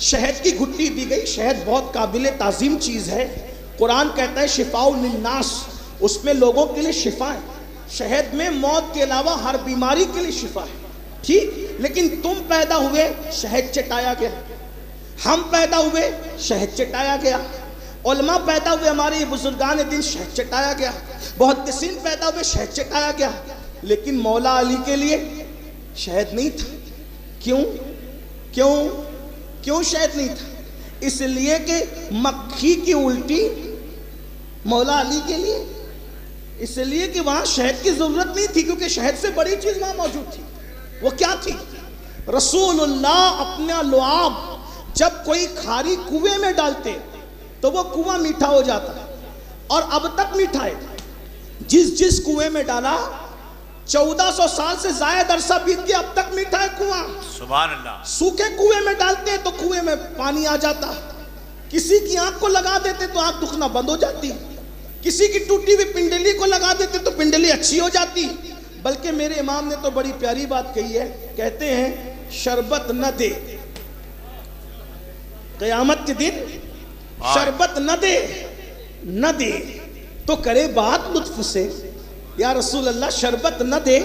شہد کی گھٹی دی گئی۔ شہد بہت قابل تعظیم چیز ہے۔ قرآن کہتا ہے شفاء للناس، اس میں لوگوں کے لیے شفا ہے۔ شہد میں موت کے علاوہ ہر بیماری کے لیے شفا ہے، ٹھیک؟ لیکن تم پیدا ہوئے، شہد چٹایا گیا۔ ہم پیدا ہوئے، شہد چٹایا گیا۔ علماء پیدا ہوئے ہمارے یہ بزرگان دین، شہد چٹایا گیا، محدثین پیدا ہوئے، شہد چٹایا گیا، لیکن مولا علی کے لیے شہد نہیں تھا۔ کیوں شہد نہیں تھا؟ اس لیے کہ مکھی کی الٹی مولا علی کے لیے، اس لیے کہ وہاں شہد کی ضرورت نہیں تھی، کیونکہ شہد سے بڑی چیز وہاں موجود تھی۔ وہ کیا تھی؟ رسول اللہ اپنا لعاب جب کوئی کھاری کنویں میں ڈالتے تو وہ کنواں میٹھا ہو جاتا، اور اب تک میٹھا ہے۔ جس کنویں میں ڈالا 1400 سال سے زائد عرصہ بیت گیا، اب تک میٹھا ہے کنواں۔ سبحان اللہ۔ سوکھے کنویں میں ڈالتے ہیں تو کنویں میں پانی آ جاتا، کسی کی آنکھ کو لگا دیتے تو آنکھ دکھنا بند ہو جاتی، کسی کی ٹوٹی ہوئی پنڈلی کو لگا دیتے تو پنڈلی اچھی ہو جاتی۔ بلکہ میرے امام نے تو بڑی پیاری بات کہی ہے، کہتے ہیں شربت نہ دے، قیامت کے دن شربت نہ دے تو کرے بات لطف سے۔ یا رسول اللہ شربت نہ دے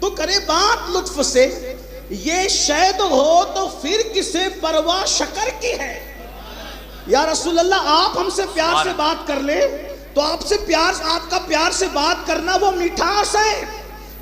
تو کرے بات لطف سے، یہ شہد ہو تو پھر کسے پرواہ شکر کی ہے۔ یا رسول اللہ آپ ہم سے پیار سے بات کر لیں تو آپ کا پیار سے بات کرنا وہ مٹھاس ہے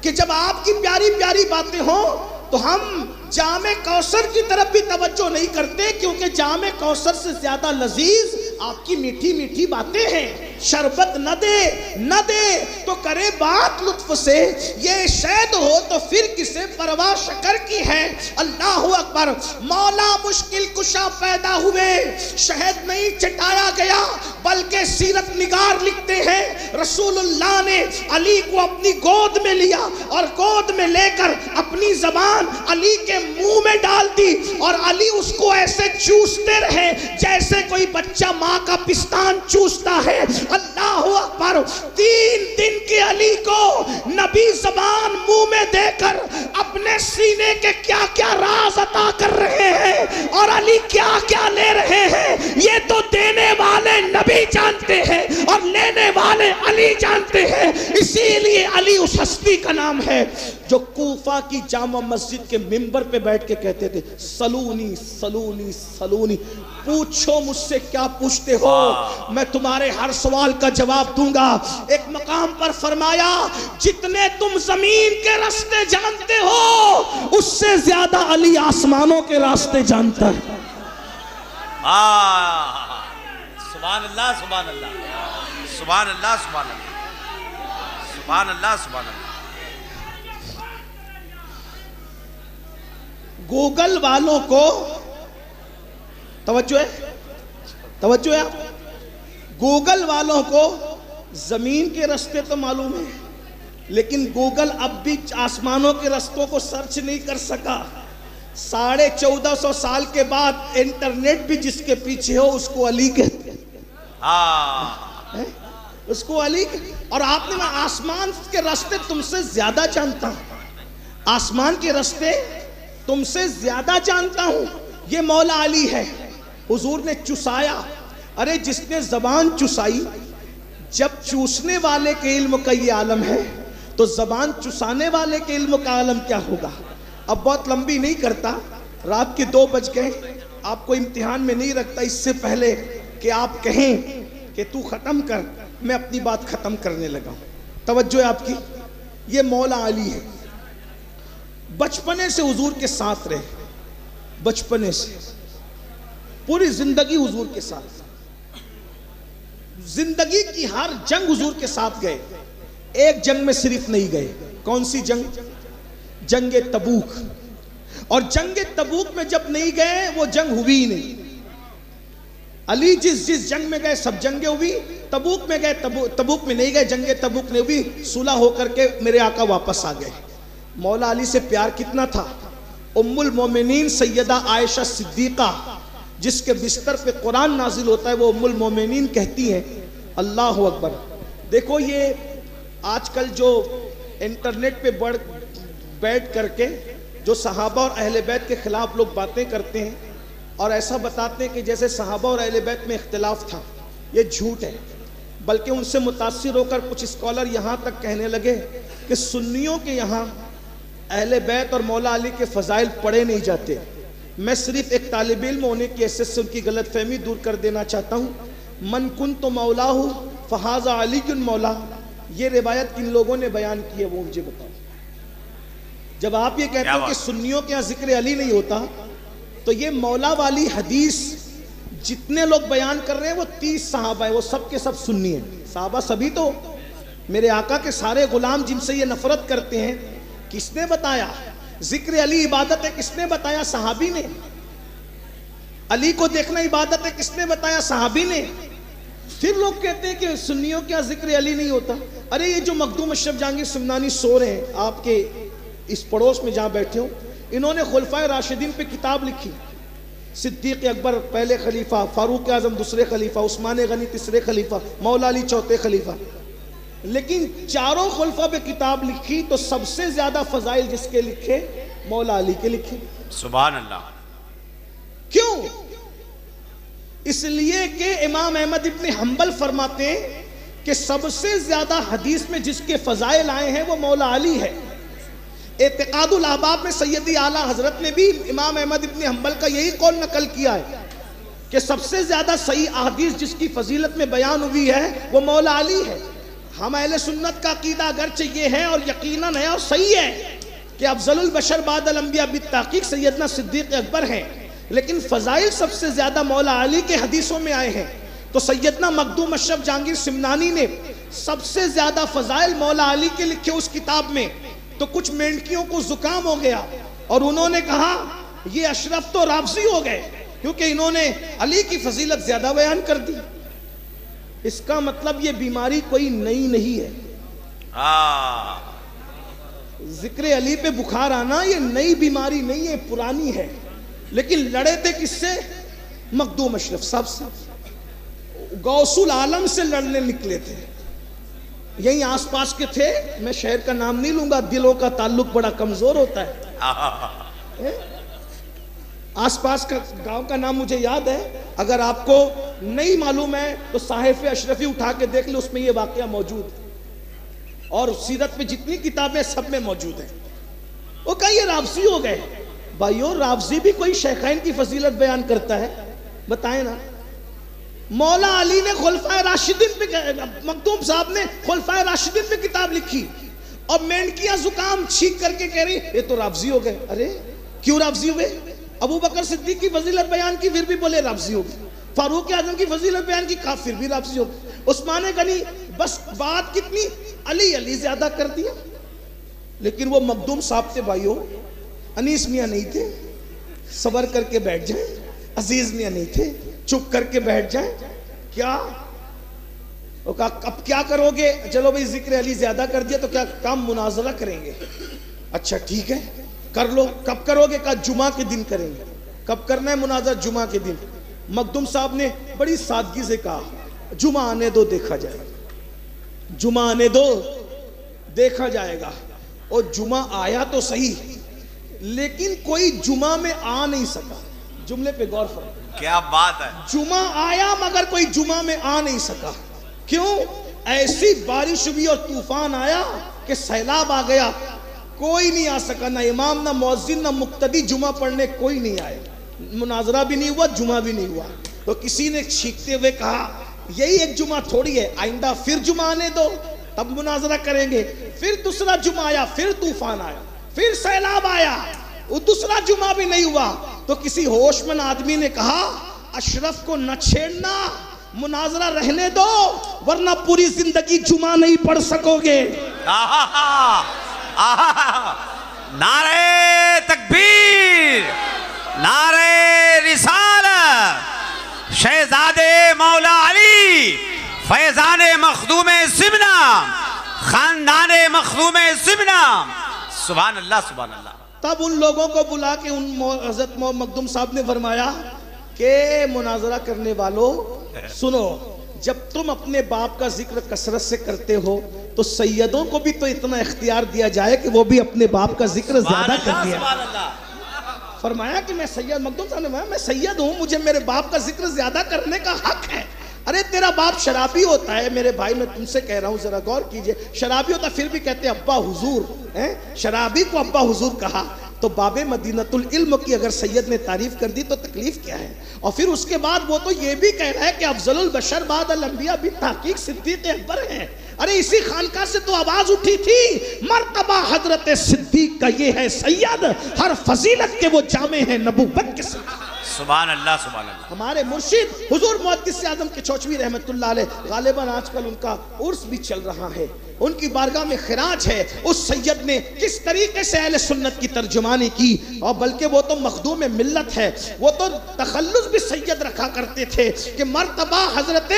کہ جب آپ کی پیاری پیاری باتیں ہوں تو ہم جام کوثر کی طرف بھی توجہ نہیں کرتے، کیونکہ جام کوثر سے زیادہ لذیذ آپ کی میٹھی میٹھی باتیں ہیں۔ شربت نہ دے تو کرے بات لطف سے، یہ شہد ہو تو پھر کسے پرواہ شکر کی ہے۔ اللہ اکبر۔ مولا مشکل کشا پیدا ہوئے، شہد نہیں چٹایا گیا، بلکہ سیرت نگار لکھتے ہیں رسول اللہ نے علی کو اپنی گود میں لیا اور گود میں لے کر اپنی زبان علی کے منہ میں ڈال دی، اور علی اس کو ایسے چوستے رہے جیسے کوئی بچہ ماں کا پستان چوستا ہے۔ اللہ اکبر۔ 3 دن کے علی کو نبی زبان منہ میں دے کر اپنے سینے کے کیا کیا راز عطا کر رہے ہیں اور علی کیا کیا لے رہے ہیں، یہ تو دینے والے نبی جانتے ہیں اور لینے والے علی جانتے ہیں۔ اسی لیے علی اس ہستی کا نام ہے جو کوفہ کی جامع مسجد کے منبر پہ بیٹھ کے کہتے تھے سلونی سلونی سلونی، پوچھو مجھ سے کیا پوچھتے ہو، میں تمہارے ہر سوال کا جواب دوں گا۔ ایک مقام پر فرمایا جتنے تم زمین کے راستے جانتے ہو اس سے زیادہ علی آسمانوں کے راستے جانتا ہے۔ سبحان اللہ سبحان اللہ سبحان اللہ سبحان اللہ سبحان اللہ سبحان اللہ۔ گوگل والوں کو توجہ ہے گوگل والوں کو زمین کے راستے تو معلوم ہے، لیکن گوگل اب بھی آسمانوں کے رستوں کو سرچ نہیں کر سکا۔ 1450 سال کے بعد انٹرنیٹ بھی جس کے پیچھے ہو اس کو علی کہتے ہیں، اس کو علی۔ اور آپ نے، میں آسمان کے راستے تم سے زیادہ جانتا ہوں، آسمان کے راستے تم سے زیادہ جانتا ہوں، یہ مولا علی ہے۔ حضور نے چسایا، ارے جس نے زبان چسائی، جب چوسنے والے کے علم کا یہ عالم ہے تو زبان چسانے والے کے علم کا عالم کیا ہوگا۔ اب بہت لمبی نہیں کرتا، رات کے 2 بج گئے، آپ کو امتحان میں نہیں رکھتا، اس سے پہلے کہ آپ کہیں کہ تو ختم کر، میں اپنی بات ختم کرنے لگا ہوں۔ توجہ ہے آپ کی، یہ مولا علی ہے۔ بچپنے سے حضور کے ساتھ رہے، بچپنے سے پوری زندگی حضور کے ساتھ، زندگی کی ہر جنگ حضور کے ساتھ گئے، ایک جنگ میں صرف نہیں گئے۔ کون سی جنگ؟ جنگ تبوک۔ اور جنگ تبوک میں جب نہیں گئے وہ جنگ ہوئی نہیں۔ علی جس جنگ میں گئے سب جنگیں ہوئی، تبوک میں گئے تبوک میں نہیں گئے، جنگ تبوک نہیں ہوئی، صلح ہو کر کے میرے آقا واپس آ گئے۔ مولا علی سے پیار کتنا تھا، ام المومنین سیدہ عائشہ صدیقہ جس کے بستر پہ قرآن نازل ہوتا ہے وہ ام المومنین کہتی ہیں، اللہ اکبر۔ دیکھو یہ آج کل جو انٹرنیٹ پہ بیٹھ کر کے جو صحابہ اور اہل بیت کے خلاف لوگ باتیں کرتے ہیں اور ایسا بتاتے ہیں کہ جیسے صحابہ اور اہل بیت میں اختلاف تھا، یہ جھوٹ ہے۔ بلکہ ان سے متاثر ہو کر کچھ اسکالر یہاں تک کہنے لگے کہ سنیوں کے یہاں اہل بیت اور مولا علی کے فضائل پڑھے نہیں جاتے، میں صرف ایک طالب علم ہونے کی حیثیت سے ان کی غلط فہمی دور کر دینا چاہتا ہوں. من کنت مولا فہذا علی مولا، یہ روایت کن لوگوں نے بیان کی ہے وہ مجھے بتاؤ. جب آپ یہ کہتے ہو کہ سنیوں کے یہاں ذکر علی نہیں ہوتا، تو یہ مولا والی حدیث جتنے لوگ بیان کر رہے ہیں وہ 30 صحابہ ہیں، وہ سب کے سب سنی ہیں. صحابہ سبھی تو میرے آقا کے سارے غلام جن سے یہ نفرت کرتے ہیں، کس نے بتایا؟ ذکر علی عبادت ہے، کس نے بتایا؟ صحابی نے. علی کو دیکھنا عبادت ہے، کس نے بتایا؟ صحابی نے. پھر لوگ کہتے ہیں کہ سنیوں کیا ذکر علی نہیں ہوتا. ارے یہ جو مخدوم اشرف جہانگیر سمنانی سو رہے ہیں آپ کے اس پڑوس میں جہاں بیٹھے ہوں، انہوں نے خلفائے راشدین پہ کتاب لکھی. صدیق اکبر پہلے خلیفہ، فاروق اعظم دوسرے خلیفہ، عثمان غنی تیسرے خلیفہ، مولا علی چوتھے خلیفہ. لیکن چاروں خلفہ پہ کتاب لکھی تو سب سے زیادہ فضائل جس کے لکھے؟ مولا علی کے لکھے. سبحان اللہ. کیوں؟ اس لیے کہ امام احمد ابن حنبل فرماتے ہیں کہ سب سے زیادہ حدیث میں جس کے فضائل آئے ہیں وہ مولا علی ہے. اعتقاد الاحباب میں سیدی اعلیٰ حضرت نے بھی امام احمد ابن حنبل کا یہی قول نقل کیا ہے کہ سب سے زیادہ صحیح احادیث جس کی فضیلت میں بیان ہوئی ہے وہ مولا علی ہے. ہم اہل سنت کا عقیدہ اگرچہ یہ ہے اور یقیناً ہے اور صحیح ہے کہ افضل البشر بعد الانبیاء بالتحقیق سیدنا صدیق اکبر ہیں، لیکن فضائل سب سے زیادہ مولا علی کے حدیثوں میں آئے ہیں. تو سیدنا مخدوم اشرف جہانگیر سمنانی نے سب سے زیادہ فضائل مولا علی کے لکھے اس کتاب میں. تو کچھ مینڈکیوں کو زکام ہو گیا اور انہوں نے کہا یہ اشرف تو رافضی ہو گئے کیونکہ انہوں نے علی کی فضیلت زیادہ بیان کر دی. اس کا مطلب یہ بیماری کوئی نئی نہیں ہے. ذکر علی پہ بخار آنا یہ نئی بیماری نہیں ہے، پرانی ہے. لیکن لڑے تھے کس سے؟ مخدوم اشرف صاحب سے. غوث العالم سے لڑنے نکلے تھے. یہیں آس پاس کے تھے، میں شہر کا نام نہیں لوں گا، دلوں کا تعلق بڑا کمزور ہوتا ہے. آس پاس کا گاؤں کا نام مجھے یاد ہے، اگر آپ کو نہیں معلوم ہے تو صحائف اشرفی اٹھا کے دیکھ لیں، اس میں یہ واقعہ موجود ہے اور سیرت میں جتنی کتابیں سب میں موجود ہیں. وہ کہا یہ رافضی ہو گئے. بھائیو رافضی بھی کوئی شیخین کی فضیلت بیان کرتا ہے؟ بتائیں نا. مولا علی نے خلفائے راشدین پہ، مخدوم صاحب نے خلفائے راشدین پہ کتاب لکھی اور مینڈکیاں زکام چھینک کر کے کہہ رہی یہ تو رافضی ہو گئے. ارے کیوں رافضی ہوئے؟ ابو بکر صدیق کی فضیلت بیان کی پھر بھی بولے رافضی ہو گئے. فاروق اعظم کی فضیلت بیان کی کہا پھر بھی رافضی ہو گئے. عثمان غنی بس بات کتنی علی علی زیادہ کر دیا. لیکن وہ مخدوم صاحب تھے بھائیو، انیس میاں نہیں تھے صبر کر کے بیٹھ جائیں، عزیز میاں نہیں تھے چپ کر کے بیٹھ جائیں. کیا وہ کہا اب کیا کرو گے؟ چلو بھئی ذکر علی زیادہ کر دیا تو کیا کام مناظرہ کریں گے؟ اچھا ٹھیک ہے کر لو. کب کرو گے؟ کہا جمعہ کے دن کریں گے. کب کرنا ہے مناظرہ؟ جمعہ کے دن. مخدوم صاحب نے بڑی سادگی سے کہا جمعہ آنے دو دیکھا جائے گا، جمعہ آنے دو دیکھا جائے گا. اور جمعہ آیا تو صحیح لیکن کوئی جمعہ میں آ نہیں سکا. جملے پہ غور فرمائیں. کیا بات ہے. جمعہ آیا مگر کوئی جمعہ میں آ نہیں سکا. کیوں؟ ایسی بارش ہوئی اور طوفان آیا کہ سیلاب آ گیا، کوئی نہیں آ سکا. نہ امام نہ مؤذن نہ مقتدی جمعہ پڑھنے کوئی نہیں آئے. مناظرہ بھی نہیں ہوا، جمعہ بھی نہیں ہوا. تو کسی نے چھینکتے ہوئے کہا یہی ایک جمعہ تھوڑی ہے، آئندہ پھر جمعہ آنے دو تب مناظرہ کریں گے. پھر دوسرا جمعہ آیا، پھر طوفان آیا، پھر سیلاب آیا، وہ دوسرا جمعہ بھی نہیں ہوا. تو کسی ہوش مند آدمی نے کہا اشرف کو نہ چھیڑنا، مناظرہ رہنے دو ورنہ پوری زندگی جمعہ نہیں پڑھ سکو گے. نعرہ تکبیر، نعرہ رسالت، شہزادے مولا علی، فیضان مخدوم سمنا، خاندان مخدوم سمنا. سبحان اللہ سبحان اللہ. تب ان لوگوں کو بلا کے حضرت مخدوم صاحب نے فرمایا کہ مناظرہ کرنے والوں سنو، جب تم اپنے باپ کا ذکر کثرت سے کرتے ہو تو سیدوں کو بھی تو اتنا اختیار دیا جائے کہ وہ بھی اپنے باپ کا ذکر زیادہ کر دیا. فرمایا کہ میں سید، مخدوم صاحب نے فرمایا میں سید ہوں، مجھے میرے باپ کا ذکر زیادہ کرنے کا حق ہے. ارے تیرا باپ شرابی ہوتا ہے میرے بھائی، میں تم سے کہہ رہا ہوں ذرا غور کیجئے، شرابی ہوتا پھر بھی کہتے ابا حضور. شرابی کو ابا حضور کہا تو باب مدینۃ العلم کی اگر سید نے تعریف کر دی تو تکلیف کیا ہے؟ اور پھر اس کے بعد وہ تو یہ بھی کہہ رہا ہے کہ افضل البشر بعد الانبیاء بالتحقیق صدیق اکبر ہیں۔ ارے اسی خانقاہ سے تو آواز اٹھی تھی، مرتبہ حضرت صدیق کا یہ ہے سید، ہر فضیلت کے وہ جامع ہیں نبوت کے ساتھ۔ سبحان اللہ سبحان اللہ۔ ہمارے مرشد حضور محدث اعظم کے چوچوی رحمت اللہ علیہ، غالباً آج کل ان کا عرس بھی چل رہا ہے، ان کی بارگاہ میں خراج ہے۔ اس سید نے کس طریقے سے اہل سنت کی ترجمانی کی، اور بلکہ وہ تو مخدوم ملت ہے، وہ تو تخلص بھی سید رکھا کرتے تھے کہ مرتبہ حضرت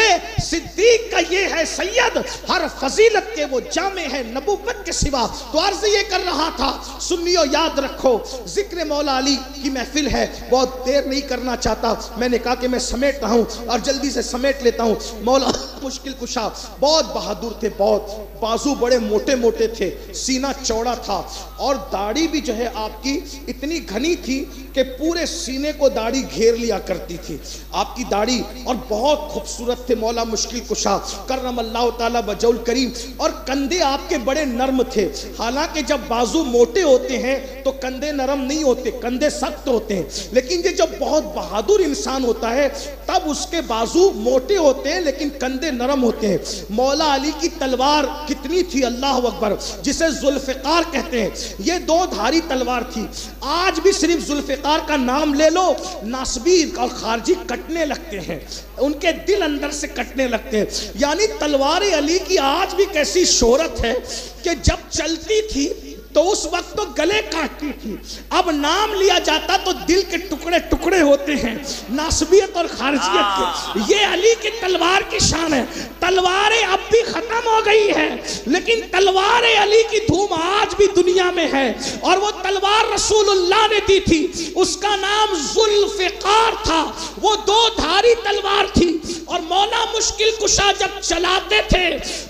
صدیق کا یہ ہے سید، ہر فضیلت کے وہ جامع ہے نبوت کے سوا۔ تو عرض یہ کر رہا تھا، سنیو یاد رکھو، ذکر مولا علی کی محفل ہے، بہت دیر نہیں کرنا چاہتا، میں نے کہا کہ میں سمیٹ رہا ہوں اور جلدی سے سمیٹ لیتا ہوں۔ مولا مشکل کشا بہت بہادر تھے، بہت بازو بڑے موٹے موٹے تھے، سینہ چوڑا تھا، اور داڑھی بھی جو ہے آپ کی اتنی گھنی تھی کہ پورے سینے کو داڑھی گھیر لیا کرتی تھی آپ کی داڑھی، اور بہت خوبصورت تھے مولا مشکل کشا کرم اللہ تعالی وجہ الکریم۔ اور کندھے آپ کے بڑے نرم تھے، حالانکہ جب بازو موٹے ہوتے ہیں تو کندھے نرم نہیں ہوتے، کندھے سخت ہوتے ہیں، لیکن یہ جب بہت بہادر انسان ہوتا ہے تب اس کے بازو موٹے ہوتے ہیں لیکن کندھے نرم ہوتے ہیں۔ مولا علی کی تلوار کتنی تھی، اللہ اکبر، جسے ذوالفقار کہتے ہیں، یہ 2 دھاری تلوار تھی۔ آج بھی صرف ذوالفقار کا نام لے لو، ناصبی اور خارجی کٹنے لگتے ہیں، ان کے دل اندر سے کٹنے لگتے ہیں۔ یعنی تلوار علی کی آج بھی کیسی شہرت ہے کہ جب چلتی تھی تو اس وقت تو گلے کاٹتی تھی، اب نام لیا جاتا تو دل کے ٹکڑے ٹکڑے ہوتے ہیں، ناصبیت اور خارجیت کے۔ یہ علی کی تلوار کی شان ہے۔ تلواریں اب بھی ختم ہو گئی ہے لیکن تلوار علی کی دھوم آج بھی دنیا میں ہے، اور وہ تلوار رسول اللہ نے دی تھی، اس کا نام ذوالفقار تھا، وہ 2 دھاری تلوار تھی۔ اور مولا مشکل کشا جب چلاتے تھے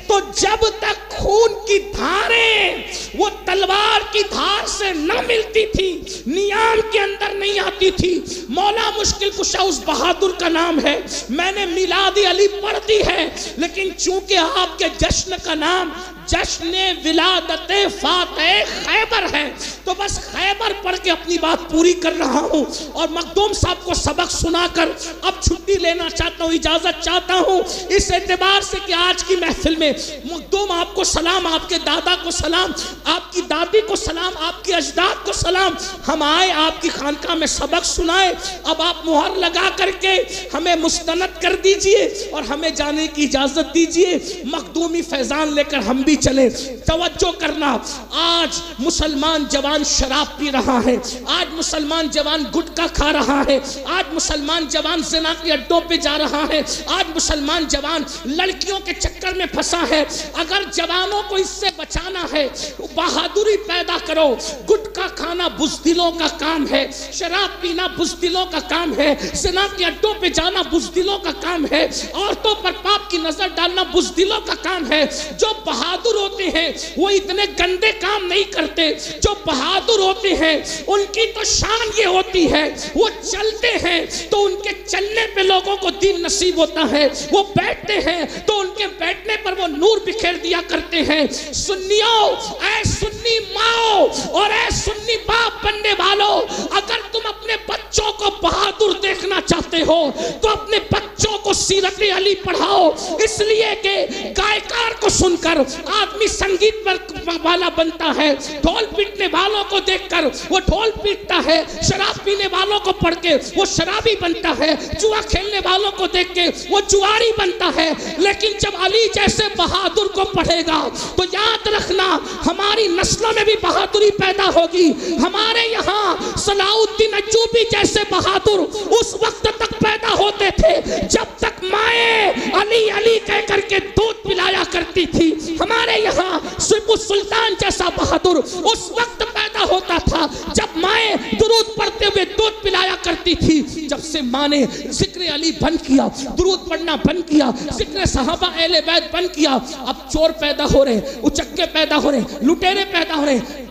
تو جب تک خون کی دھاریں وہ تلوار کی دھار سے نہ ملتی تھی، نیام کے اندر نہیں آتی تھی۔ مولا مشکل کشا اس بہادر کا نام ہے۔ میں نے میلاد علی پڑھ دی ہے، لیکن چونکہ آپ کے جشن کا نام جشن ولادت فاتح خیبر ہے تو بس خیبر پڑھ کے اپنی بات پوری کر رہا ہوں، اور مخدوم صاحب کو سبق سنا کر اب چھٹی لینا چاہتا ہوں، اجازت چاہتا ہوں، اس اعتبار سے کہ آج کی محفل میں مخدوم آپ کو سلام، آپ کے دادا کو سلام، آپ کی دادی کو سلام، آپ کی اجداد کو سلام۔ ہم آئے آپ کی خانقاہ میں سبق سنائے، اب آپ مہر لگا کر کے ہمیں مستند کر دیجئے اور ہمیں جانے کی اجازت دیجئے۔ مخدومی فیضان لے کر ہم بھی چلے۔ توجہ کرنا، آج مسلمان جوان شراب پی رہا ہے، آج مسلمان جوان گٹکا کھا رہا ہے، آج مسلمان جوان زنا کے اڈوں پہ جا رہا ہے، آج مسلمان جوان لڑکیوں کے چکر میں پھنسا ہے۔ اگر جوانوں کو اس سے بچانا ہے، بہادری پیدا کرو۔ گٹکا کھانا بزدلوں کا کام ہے، شراب پینا بزدلوں کا کام ہے، زنا کے اڈوں پہ جانا بزدلوں کا کام ہے، عورتوں پر پاپ کی نظر ڈالنا بزدلوں کا کام ہے۔ جو بہادر ہوتے ہیں وہ اتنے گندے کام نہیں کرتے، جو بہادر ہوتے ہیں ان کی تو شان یہ ہوتی ہے وہ چلتے ہیں تو ان کے چلنے پہ لوگوں کو دین نصیب ہوتا ہے، وہ بیٹھتے ہیں تو ان کے بیٹھنے پر وہ نور بکھیر دیا کرتے ہیں۔ سنیوں، اے سنی ماں اور اے سنی باپ بننے والوں، اگر تم اپنے بچوں کو بہادر دیکھنا چاہتے ہو تو اپنے بچوں کو سیرت علی پڑھاؤ، اس لیے کہ گائیکار کو سن کر آدمی سنگیت پر والا بنتا ہے، ڈھول پیٹنے والوں کو دیکھ کر وہ ڈھول پیٹتا ہے، شراب پینے والوں کو پڑھ کے وہ شرابی بنتا ہے، جوا کھیلنے والوں کو دیکھ کے وہ جواری بنتا ہے۔ لیکن جب علی جیسے بہادر کو پڑھے گا تو یاد رکھنا ہماری نسلوں میں بھی بہادری پیدا ہوگی۔ ہمارے یہاں صلاح الدین ایوبی جیسے بہادر اس وقت تک پیدا ہوتے تھے جب تک مائیں علی علی کہہ کر کے دودھ پلایا کرتی تھی۔ ہمارے یہاں سیب السلطان جیسا بہادر اس وقت پیدا ہوتا تھا جب مائیں درود پڑھتے ہوئے دودھ پلایا کرتی تھی۔ جب سے ماں نے ذکر علی بند کیا، درود پڑھنا بند کیا، ذکر صحابہ اہل بیت بند کیا، اب چور پیدا ہو رہے ہیں، اچکے پیدا ہو رہے ہیں، لٹیرے پیدا ہو رہے ہیں۔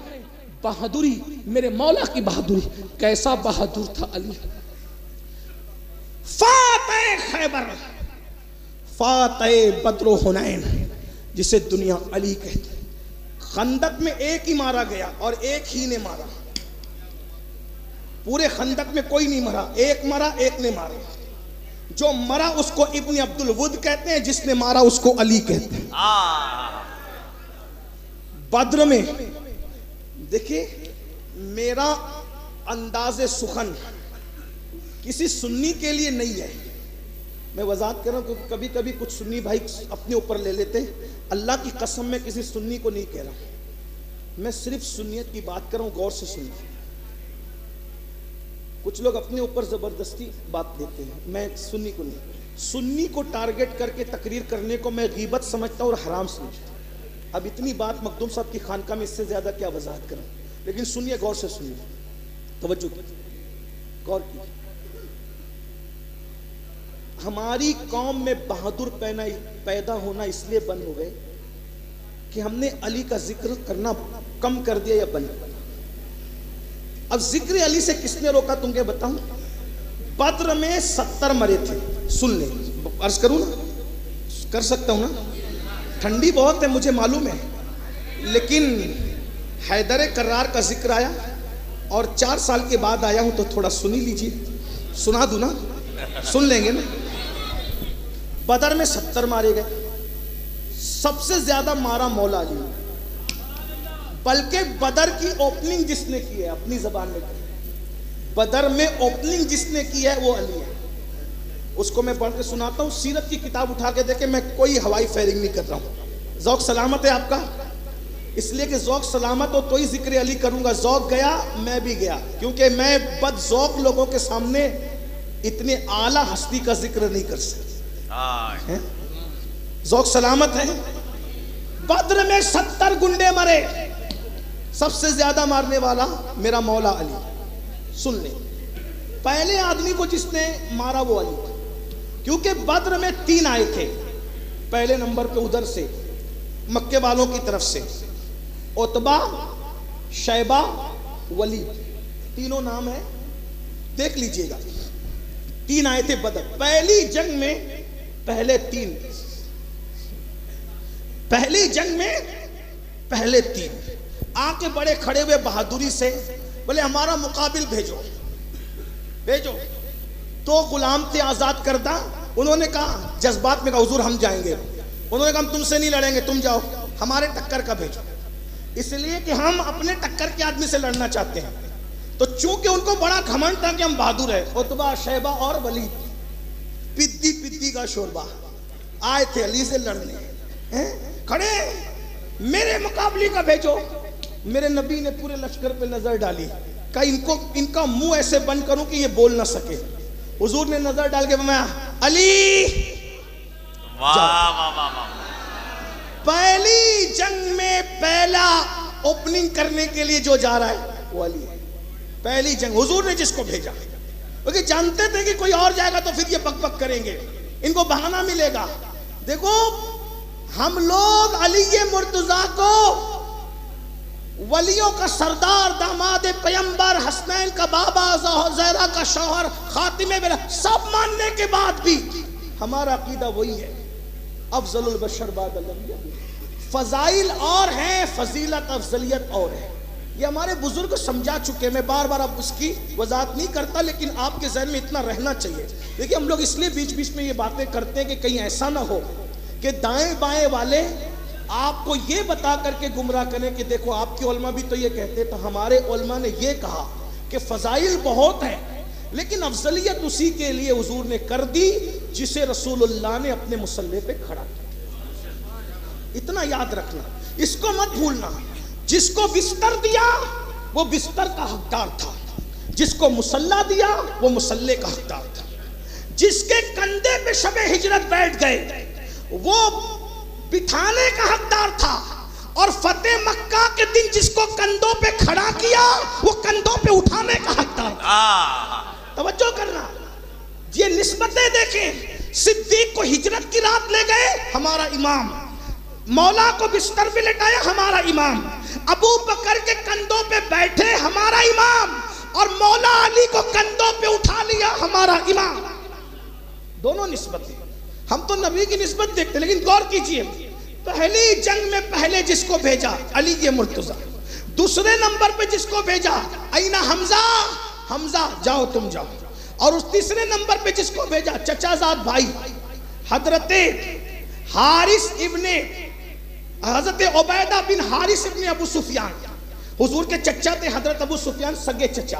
بہادری میرے مولا کی بہادری، کیسا بہادر تھا علی۔ فاتح خیبر، فاتح بدر و حنین جسے دنیا علی کہتے ہیں۔ خندق میں ایک ہی مارا گیا اور ایک ہی نے مارا، پورے خندق میں کوئی نہیں مرا، ایک مرا، ایک نے مارا. جو مرا اس کو ابن عبد الود کہتے ہیں، جس نے مارا اس کو علی کہتے ہیں. بدر میں دیکھیں میرا انداز سخن کسی سنی کے لیے نہیں ہے. میں وضاحت کر رہا ہوں کہ کبھی کبھی کچھ سنی بھائی اپنے اوپر لے لیتے. اللہ کی قسم میں کسی سنی کو نہیں کہہ رہا، میں صرف سنیت کی بات کر رہا ہوں. غور سے سنیے. کچھ لوگ اپنے اوپر زبردستی بات دیتے ہیں، میں سنی کو نہیں. سنی کو ٹارگٹ کر کے تقریر کرنے کو میں غیبت سمجھتا ہوں اور حرام سمجھتا ہوں. اب اتنی بات مخدوم صاحب کی خانقاہ میں اس سے زیادہ کیا وضاحت کروں، لیکن سنیے، غور سے سنیے، توجہ کیجیے، غور کیجیے. ہماری قوم میں بہادر پیدا ہونا اس لیے بند ہو گئے کہ ہم نے علی کا ذکر کرنا کم کر دیا یا بند. اب ذکر علی سے کس نے روکا تم کے بتاؤں. بدر میں 70 مرے تھے. سن لیں، عرض کروں نا، کر سکتا ہوں نا، ٹھنڈی بہت ہے مجھے معلوم ہے، لیکن حیدر کرار کا ذکر آیا اور 4 سال کے بعد آیا ہوں تو تھوڑا سنی لیجیے. سنا دوں نا، سن لیں گے نا. بدر میں 70 مارے گئے. سب سے زیادہ مارا مولا علی، بلکہ بدر کی اوپننگ جس نے کی ہے اپنی زبان میں، بدر میں اوپننگ جس نے کی ہے وہ علی ہے. اس کو میں پڑھ کے سناتا ہوں. سیرت کی کتاب اٹھا کے دیکھیں، میں کوئی ہوائی فائرنگ نہیں کر رہا ہوں. ذوق سلامت ہے آپ کا، اس لیے کہ ذوق سلامت ہو تو ہی ذکر علی کروں گا. ذوق گیا میں بھی گیا، کیونکہ میں بد ذوق لوگوں کے سامنے اتنے اعلیٰ ہستی کا ذکر نہیں کر سکتا. ذوق سلامت ہے. بدر میں 70 گنڈے مرے، سب سے زیادہ مارنے والا میرا مولا علی. سن لیں، پہلے آدمی کو جس نے مارا وہ علی تھا، کیونکہ بدر میں 3 آئے تھے. پہلے نمبر پہ ادھر سے مکے والوں کی طرف سے عتبہ، شیبہ، ولید، تینوں نام ہے، دیکھ لیجئے گا. 3 آئے تھے بدر. پہلی جنگ میں پہلی جنگ میں پہلے 3 آ کے بڑے کھڑے ہوئے بہادری سے بولے ہمارا مقابل بھیجو. تو غلام تھے آزاد کردہ. انہوں نے کہا، جذبات میں کہا حضور ہم جائیں گے. انہوں نے کہا ہم تم سے نہیں لڑیں گے، تم جاؤ، ہمارے ٹکر کا بھیجو. اس لیے کہ ہم اپنے ٹکر کے آدمی سے لڑنا چاہتے ہیں. تو چونکہ ان کو بڑا گھمنڈ تھا کہ ہم بہادر ہیں، عتبہ، شیبہ اور ولید پدی کا شوربہ آئے تھے علی سے لڑنے. کھڑے، میرے مقابلی کا بھیجو. میرے نبی نے پورے لشکر پہ نظر ڈالی، کہا ان کا منہ ایسے بند کروں کہ یہ بول نہ سکے. حضور نے نظر ڈال کے فرمایا علی. پہلی جنگ میں پہلا اوپننگ کرنے کے لیے جو جا رہا ہے وہ علی ہے. پہلی جنگ حضور نے جس کو بھیجا، کیونکہ جانتے تھے کہ کوئی اور جائے گا تو پھر یہ بک بک کریں گے، ان کو بہانہ ملے گا. دیکھو ہم لوگ علی مرتضیٰ کو ولیوں کا سردار، داماد پیمبر، حسنین کا بابا، زہرا کا شوہر، خاتم سب ماننے کے بعد بھی ہمارا عقیدہ وہی ہے، افضل البشر بعد الانبیاء. فضائل اور ہیں، فضیلت افضلیت اور ہے. یہ ہمارے بزرگ سمجھا چکے. میں بار بار اب اس کی وضاحت نہیں کرتا، لیکن آپ کے ذہن میں اتنا رہنا چاہیے. دیکھیں ہم لوگ اس لیے بیچ بیچ میں یہ باتیں کرتے ہیں کہ کہیں ایسا نہ ہو کہ دائیں بائیں والے آپ کو یہ بتا کر کے گمراہ کریں کہ دیکھو آپ کے علماء بھی تو یہ کہتے. تو ہمارے علماء نے یہ کہا کہ فضائل بہت ہیں، لیکن افضلیت اسی کے لیے حضور نے کر دی جسے رسول اللہ نے اپنے مصلی پہ کھڑا کیا. اتنا یاد رکھنا، اس کو مت بھولنا. جس کو بستر دیا وہ بستر کا حقدار تھا، جس کو مصلی دیا وہ مصلی کا حقدار تھا. جس کے کندھے پہ شب ہجرت بیٹھ گئے وہ بٹھانے کا حقدار تھا، اور فتح مکہ کے دن جس کو کندھوں پہ کھڑا کیا وہ کندھوں پہ اٹھانے کا حقدار تھا. توجہ کرنا، یہ نسبتیں دیکھیں. صدیق کو ہجرت کی رات لے گئے، ہمارا امام. مولا کو بستر پہ لٹایا، ہمارا امام. ابو بکر کے کندھوں پہ بیٹھے، ہمارا امام. اور مولا علی کو کندھوں پہ اٹھا لیا، ہمارا امام. دونوں نسبتیں. ہم تو نبی کی نسبت دیکھتے، لیکن غور کیجئے، پہلی جنگ میں پہلے جس کو بھیجا علی مرتضیٰ. دوسرے نمبر پہ جس کو بھیجا، اینا حمزہ، حمزہ جاؤ تم جاؤ. اور اس تیسرے نمبر پہ جس کو بھیجا چچا زاد بھائی حضرت حارث ابن حضرت عبیدہ بن حارث ابن ابو سفیان. حضور کے چچا تھے حضرت ابو سفیان سگے چچا,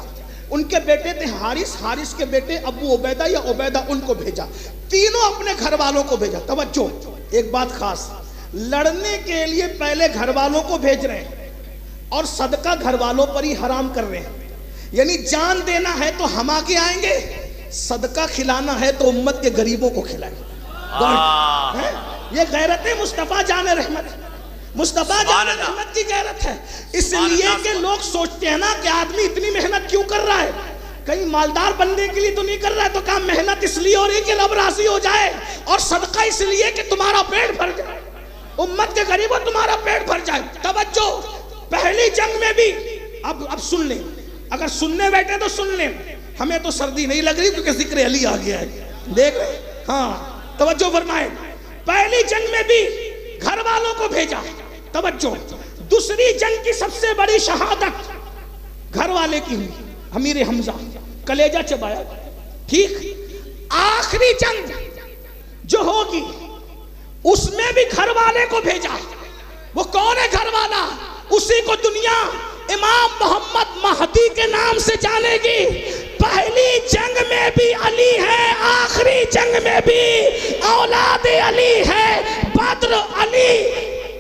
ان کے بیٹے تھے حارث, حارث کے بیٹے ابو عبیدہ یا عبیدہ, ان کو بھیجا. تینوں اپنے گھر والوں کو بھیجا. توجہ, ایک بات خاص, لڑنے کے لیے پہلے گھر والوں کو بھیج رہے ہیں اور صدقہ گھر والوں پر ہی حرام کر رہے ہیں. یعنی جان دینا ہے تو ہم آگے آئیں گے, صدقہ کھلانا ہے تو امت کے غریبوں کو کھلائیں. یہ غیرت مصطفیٰ جان رحمت, مصطفیٰ جان رحمت کی غیرت ہے. اس لیے کہ لوگ سوچتے ہیں نا کہ آدمی اتنی محنت کیوں کر رہا ہے, کہیں مالدار بننے کے لیے تو نہیں کر رہا ہے, تو کہا محنت اس لیے ہو رہی کہ رب راضی ہو جائے, اور صدقہ اس لیے کہ تمہارا پیٹ بھر جائے, امت کے غریبوں تمہارا پیٹ بھر جائے. توجہ, پہلی جنگ میں بھی, اب سن لیں, اگر سننے بیٹھے تو سن لیں, ہمیں تو سردی نہیں لگ رہی کیونکہ ذکر علی آ گیا ہے, دیکھ رہے, ہاں توجہ فرمائیں. پہلی جنگ میں بھی گھر والوں کو بھیجا. توجہ, دوسری جنگ کی سب سے بڑی شہادت گھر والے کی ہوئی, امیر حمزہ, کلیجہ چبایا. ٹھیک, آخری جنگ جو ہوگی اس میں بھی گھر والے کو بھیجا. وہ کون ہے گھر والا؟ اسی کو دنیا امام محمد مہدی کے نام سے جانے گی. پہلی جنگ میں بھی علی ہے, آخری جنگ میں بھی اولاد علی ہے. بدر علی,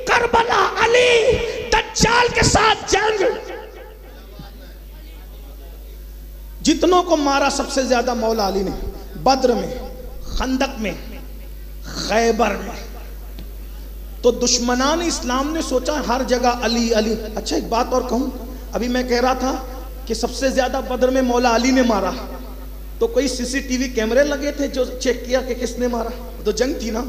کربلا علی, دجال کے ساتھ جنگ. جتنوں کو مارا سب سے زیادہ مولا علی نے, بدر میں, خندق میں, خیبر میں. تو دشمنان اسلام نے سوچا ہر جگہ علی علی. اچھا ایک بات اور کہوں, ابھی میں کہہ رہا تھا کہ سب سے زیادہ بدر میں مولا علی نے مارا, تو کوئی سی سی ٹی وی کیمرے لگے تھے جو چیک کیا کہ کس نے مارا؟ تو جنگ تھی نا,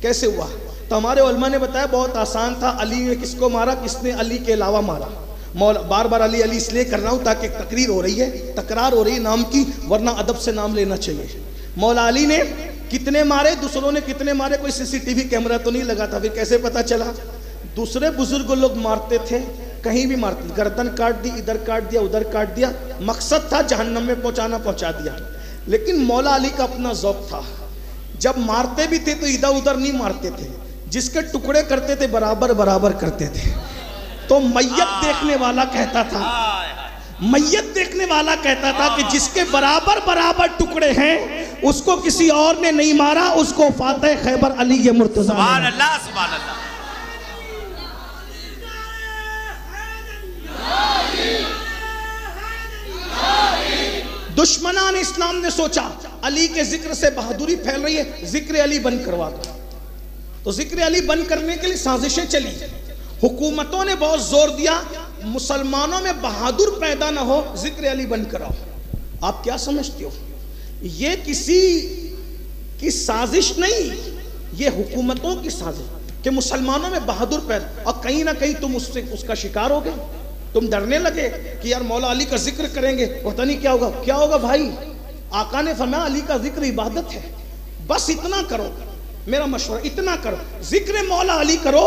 کیسے ہوا؟ تو ہمارے علماء نے بتایا بہت آسان تھا. علی نے کس کو مارا, کس نے علی کے علاوہ مارا؟ مولا, بار بار علی علی اس لیے کر رہا ہوں تاکہ تقریر ہو رہی ہے, تکرار ہو رہی ہے نام کی, ورنہ ادب سے نام لینا چاہیے. مولا علی نے کتنے مارے, دوسروں نے کتنے مارے, کوئی سی سی ٹی وی کیمرہ تو نہیں لگا تھا. پھر کیسے پتا چلا؟ دوسرے بزرگ لوگ مارتے تھے, کہیں بھی مارتے, گردن کاٹ دی, ادھر کاٹ دیا, ادھر کاٹ دیا, مقصد تھا جہنم میں پہنچانا, پہنچا دیا. لیکن مولا علی کا اپنا ذوق تھا, جب مارتے بھی تھے تو ادھر ادھر نہیں مارتے تھے, جس کے ٹکڑے کرتے تھے برابر برابر کرتے تھے. تو میت دیکھنے والا کہتا تھا, میت دیکھنے والا کہتا تھا کہ جس کے برابر برابر ٹکڑے ہیں اس کو کسی اور نے نہیں مارا, اس کو فاتح خیبر علی یہ مرتضی. سبحان اللہ, سبحان اللہ. دشمنان اسلام نے سوچا علی کے ذکر سے بہادری پھیل رہی ہے, ذکر علی بند کروا دو. تو ذکر علی بند کرنے کے لیے سازشیں چلی, حکومتوں نے بہت زور دیا, مسلمانوں میں بہادر پیدا نہ ہو, ذکر علی بند کراؤ. آپ کیا سمجھتے ہو, یہ کسی کی سازش نہیں, یہ حکومتوں کی سازش کہ مسلمانوں میں بہادر پیدا, اور کہیں نہ کہیں تم اس کا شکار ہو گئے. تم ڈرنے لگے کہ یار مولا علی کا ذکر کریں گے, پتہ نہیں کیا ہوگا. کیا ہوگا بھائی؟ آقا نے فرمایا علی کا ذکر عبادت ہے, بس اتنا کرو, میرا مشورہ اتنا کرو, ذکر مولا علی کرو,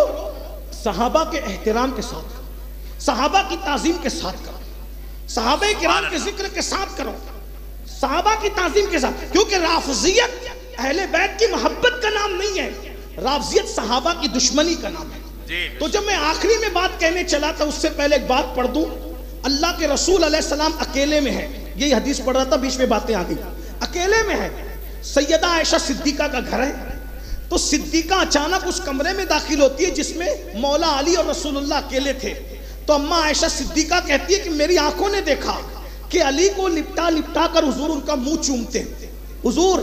صحابہ کے احترام کے ساتھ کرو, صحابہ کی تعظیم کے ساتھ کرو, صحابہ کرام کے ذکر کے ساتھ کرو, صحابہ کی تعظیم کے ساتھ. کیونکہ رافضیت اہل بیت کی محبت کا نام نہیں ہے, رافضیت صحابہ کی دشمنی کا نام ہے. تو جب میں آخری میں بات کہنے چلا تھا, اس سے پہلے ایک بات پڑھ دوں. اللہ کے رسول علیہ السلام اکیلے میں ہے, یہی حدیث پڑھ رہا تھا, بیچ میں باتیں آ گئی. اکیلے میں ہے, سیدہ عائشہ صدیقہ کا گھر ہے. تو صدیقہ اچانک اس کمرے میں داخل ہوتی ہے جس میں مولا علی اور رسول اللہ اکیلے تھے. تو اماں عائشہ صدیقہ کہتی ہے کہ میری آنکھوں نے دیکھا کہ علی کو لپٹا لپٹا کر حضور ان کا منہ چومتے ہیں, حضور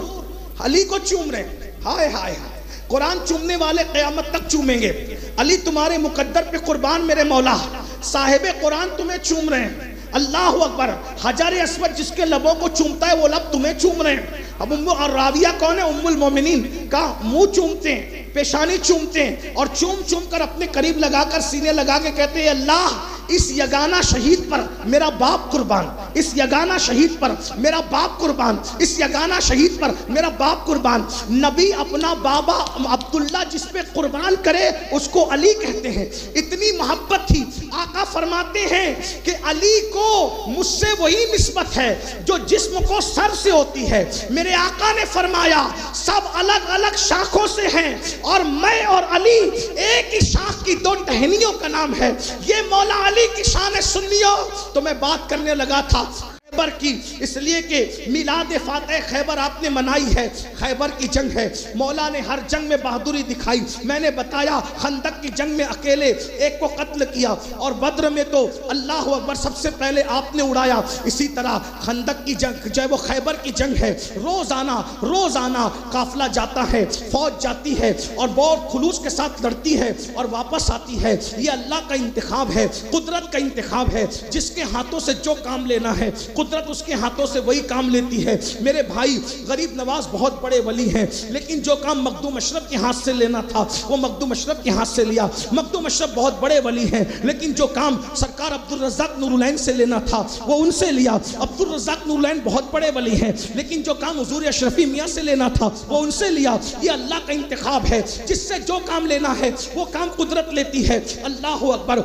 علی کو چوم رہے ہیں. ہائے ہائے ہائے, قرآن چومنے والے قیامت تک چومیں گے. علی تمہارے مقدر پہ قربان میرے مولا, صاحب قرآن تمہیں چوم رہے ہیں. اللہ اکبر. حجر اسود جس کے لبوں کو چومتا ہے وہ لب تمہیں چوم رہے ہیں. اب اور راویہ کون ہے؟ ام المومنین کا منہ چومتے ہیں, پیشانی چومتے ہیں, اور چوم چوم کر اپنے قریب لگا کر سینے لگا کے کہتے ہیں اللہ اس یگانہ شہید پر میرا باپ قربان, اس یگانہ شہید پر میرا باپ قربان، اس یگانہ شہید پر میرا باپ قربان۔ نبی اپنا بابا عبداللہ جس پہ قربان کرے اس کو علی کہتے ہیں، اتنی محبت تھی۔ آقا فرماتے ہیں کہ علی کو مجھ سے وہی نسبت ہے جو جسم کو سر سے ہوتی ہے۔ میرے آقا نے فرمایا سب الگ الگ شاخوں سے ہیں اور میں اور علی ایک ہی شاخ کی دو ٹہنیوں کا نام ہے۔ یہ مولا علی کی شان ہے۔ سنیو تو میں بات کرنے لگا تھا خیبر کی، اس لیے کہ میلاد فاتح خیبر آپ نے منائی ہے، خیبر کی جنگ ہے، مولا نے ہر جنگ میں بہادری دکھائی۔ میں نے بتایا خندق کی جنگ میں اکیلے ایک کو قتل کیا، اور بدر میں تو اللہ اکبر سب سے پہلے آپ نے اڑایا۔ اسی طرح خندق کی جنگ جو ہے وہ خیبر کی جنگ ہے، روزانہ قافلہ جاتا ہے، فوج جاتی ہے اور بہت خلوص کے ساتھ لڑتی ہے اور واپس آتی ہے۔ یہ اللہ کا انتخاب ہے، قدرت کا انتخاب ہے۔ جس کے ہاتھوں سے جو کام لینا ہے قدرت اس کے ہاتھوں سے وہی کام لیتی ہے۔ میرے بھائی غریب نواز بہت بڑے ولی ہیں، لیکن جو کام مخدوم اشرف کے ہاتھ سے لینا تھا وہ مخدوم اشرف کے ہاتھ سے لیا۔ مخدوم اشرف بہت بڑے ولی ہیں، لیکن جو کام سرکار عبدالرزاق نور العین سے لینا تھا وہ ان سے لیا۔ عبدالرزاق نور العین بہت بڑے ولی ہیں، لیکن جو کام حضور اشرفی میاں سے لینا تھا وہ ان سے لیا۔ یہ اللہ کا انتخاب ہے، جس سے جو کام لینا ہے وہ کام قدرت لیتی ہے۔ اللہ اکبر۔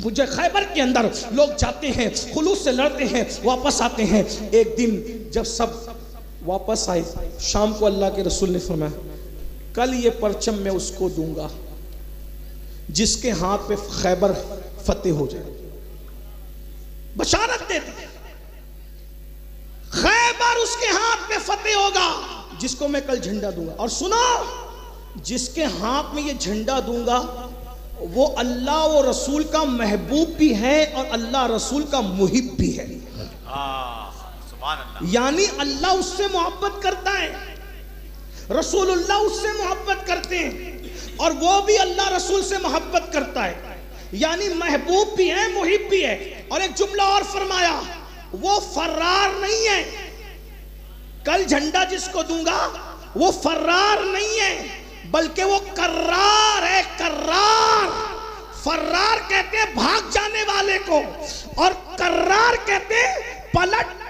مجھے خیبر کے اندر لوگ جاتے ہیں، خلوص سے لڑتے ہیں، واپس آتے ہیں۔ ایک دن جب سب واپس آئے شام کو اللہ کے رسول نے فرمایا کل یہ پرچم میں اس کو دوں گا جس کے ہاتھ پہ خیبر فتح ہو جائے۔ بشارت دیتے خیبر اس کے ہاتھ پہ فتح ہوگا جس کو میں کل جھنڈا دوں گا۔ اور سنو جس کے ہاتھ میں یہ جھنڈا دوں گا وہ اللہ و رسول کا محبوب بھی ہے اور اللہ رسول کا محب بھی ہے۔ سبحان اللہ۔ یعنی اللہ اس سے محبت کرتا ہے، رسول اللہ اس سے محبت کرتے ہیں، اور وہ بھی اللہ رسول سے محبت کرتا ہے، یعنی محبوب بھی ہے محب بھی ہے۔ اور ایک جملہ اور فرمایا وہ فرار نہیں ہے، کل جھنڈا جس کو دوں گا وہ فرار نہیں ہے بلکہ وہ کرار ہے۔ کرار، فرار کہتے ہیں بھاگ جانے والے کو، اور کرار کہتے ہیں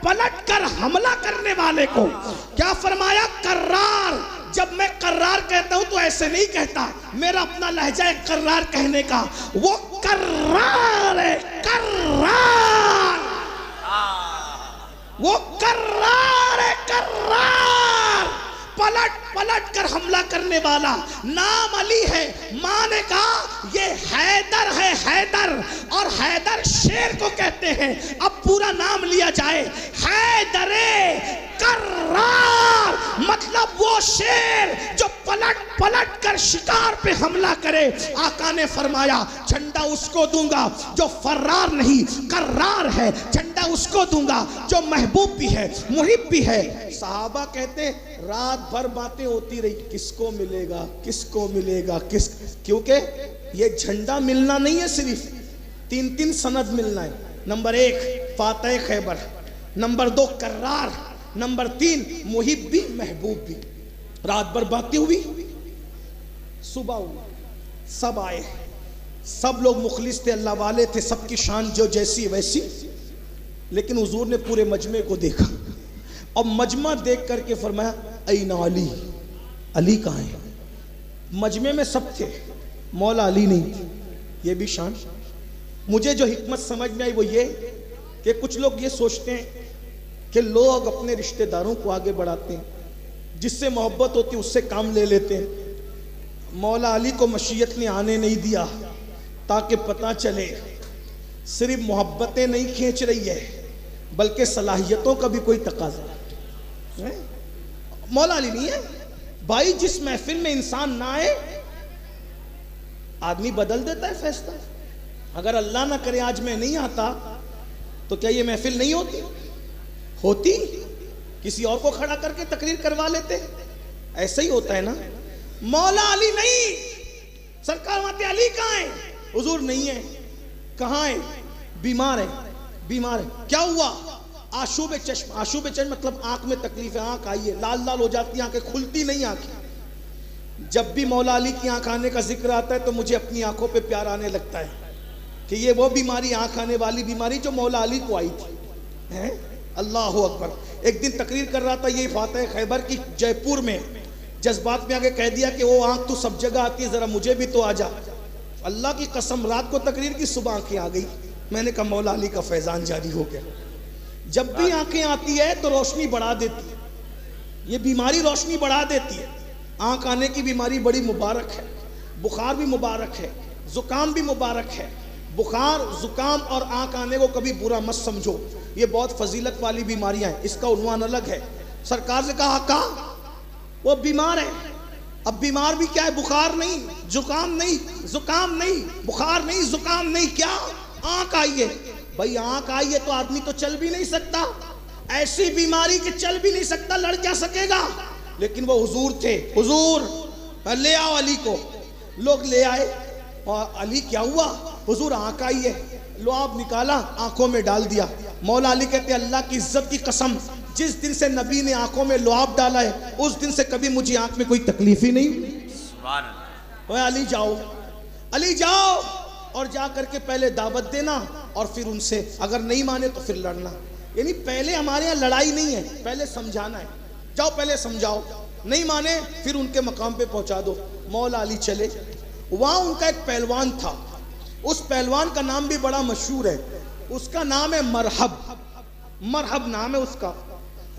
پلٹ کر حملہ کرنے والے کو۔ کیا فرمایا؟ کرار۔ جب میں کرار کہتا ہوں تو ایسے نہیں کہتا، میرا اپنا لہجہ ہے کرار کہنے کا۔ وہ کرار ہے، کرار، وہ کرار ہے، کرار، پلٹ کر حملہ کرنے والا۔ نام علی ہے، ماں نے کہا یہ حیدر ہے، حیدر، اور حیدر شیر کو کہتے ہیں۔ اب پورا نام لیا جائے، حیدر کرار، مطلب وہ شیر جو پلٹ کر شکار پہ حملہ کرے۔ آقا نے فرمایا جھنڈا اس کو دوں گا جو فرار نہیں کرار ہے، جھنڈا اس کو دوں گا جو محبوب بھی ہے محب بھی ہے۔ صحابہ کہتے ہیں رات بھر باتیں ہوتی رہی، کس کو ملے گا، کس کو ملے گا، کیونکہ یہ جھنڈا ملنا نہیں ہے، صرف تین سند ملنا ہے۔ نمبر 1 فاتح خیبر، نمبر 2 کرار، نمبر 3 محب بھی محبوب بھی۔ رات بھر باتیں ہوئی، صبح ہوئی، سب آئے، سب لوگ مخلص تھے، اللہ والے تھے، سب کی شان جو جیسی ویسی، لیکن حضور نے پورے مجمع کو دیکھا اور مجمع دیکھ کر کے فرمایا این علی، علی کہاں ہے؟ مجمع میں سب تھے، مولا علی نہیں۔ یہ بھی شان۔ مجھے جو حکمت سمجھ میں آئی وہ یہ کہ کچھ لوگ یہ سوچتے ہیں کہ لوگ اپنے رشتہ داروں کو آگے بڑھاتے ہیں، جس سے محبت ہوتی ہے اس سے کام لے لیتے ہیں۔ مولا علی کو مشیت نے آنے نہیں دیا تاکہ پتہ چلے صرف محبتیں نہیں کھینچ رہی ہے بلکہ صلاحیتوں کا بھی کوئی تقاضا ہے۔ مولا علی نہیں ہے بھائی، جس محفل میں انسان نہ آئے آدمی بدل دیتا ہے فیصلہ۔ اگر اللہ نہ کرے آج میں نہیں آتا تو کیا یہ محفل نہیں ہوتی؟ کسی اور کو کھڑا کر کے تقریر کروا لیتے۔ ایسا ہی ہوتا ہے نا۔ مولا علی نہیں، سرکار ماتے علی کہاں ہے؟ حضور نہیں ہے۔ کہاں ہے؟ بیمار ہے، بیمار ہے۔ کیا ہوا؟ آشوب چشم، آشوب چشم مطلب آنکھ میں تکلیف ہے، آنکھ آئی ہے، لال لال ہو جاتی ہے، آنکھیں کھلتی نہیں آنکھیں۔ جب بھی مولا علی کی آنکھ آنے کا ذکر آتا ہے تو مجھے اپنی آنکھوں پہ پیار آنے لگتا ہے کہ یہ وہ بیماری، آنکھ آنے والی بیماری جو مولا علی کو آئی تھی۔ ہیں؟ اللہ اکبر. ایک دن تقریر کر رہا تھا یہ فاتح خیبر کی جے پور میں, جذبات میں آگے کہہ دیا کہ وہ آنکھ تو سب جگہ آتی ہے, ذرا مجھے بھی تو آ جا. اللہ کی قسم رات کو تقریر کی, صبح آنکھیں آ گئی. میں نے کہا مولا علی کا فیضان جاری ہو گیا. جب بھی آنکھیں آتی ہے تو روشنی بڑھا دیتی ہے, یہ بیماری روشنی بڑھا دیتی ہے. آنکھ آنے کی بیماری بڑی مبارک ہے, بخار بھی مبارک ہے, زکام بھی مبارک ہے. بخار, زکام اور آنکھ آنے کو کبھی برا مت سمجھو, یہ بہت فضیلت والی بیماریاں ہیں, اس کا عنوان الگ ہے. سرکار سے کہا آقا وہ بیمار ہے. اب بیمار بھی کیا ہے, بخار نہیں, زکام نہیں, زکام نہیں, بخار نہیں, زکام نہیں, کیا آنکھ آئی ہے. بھائی آنکھ آئی ہے تو آدمی تو چل بھی نہیں سکتا, ایسی بیماری کہ چل بھی نہیں سکتا, لڑ کیا سکے گا. لیکن وہ حضور تھے, حضور لے آؤ علی کو. لوگ لے آئے اور علی کیا ہوا, حضور آنکھ آئی ہے. لعاب نکالا, آنکھوں میں ڈال دیا. مولا علی کہتے اللہ کی عزت کی قسم, جس دن سے نبی نے آنکھوں میں لعاب ڈالا ہے اس دن سے کبھی مجھے آنکھ میں کوئی تکلیف ہی نہیں. سبحان اللہ. اے علی جاؤ, علی جاؤ, اور جا کر کے پہلے دعوت دینا اور پھر ان سے اگر نہیں مانے تو پھر لڑنا. یعنی پہلے ہمارے یہاں لڑائی نہیں ہے, پہلے سمجھانا ہے. جاؤ پہلے سمجھاؤ, نہیں مانے پھر ان کے مقام پہ پہنچا دو. مولا علی چلے. وہاں ان کا ایک پہلوان تھا, اس پہلوان کا نام بھی بڑا مشہور ہے, اس کا نام ہے مرحب. مرحب نام ہے اس کا.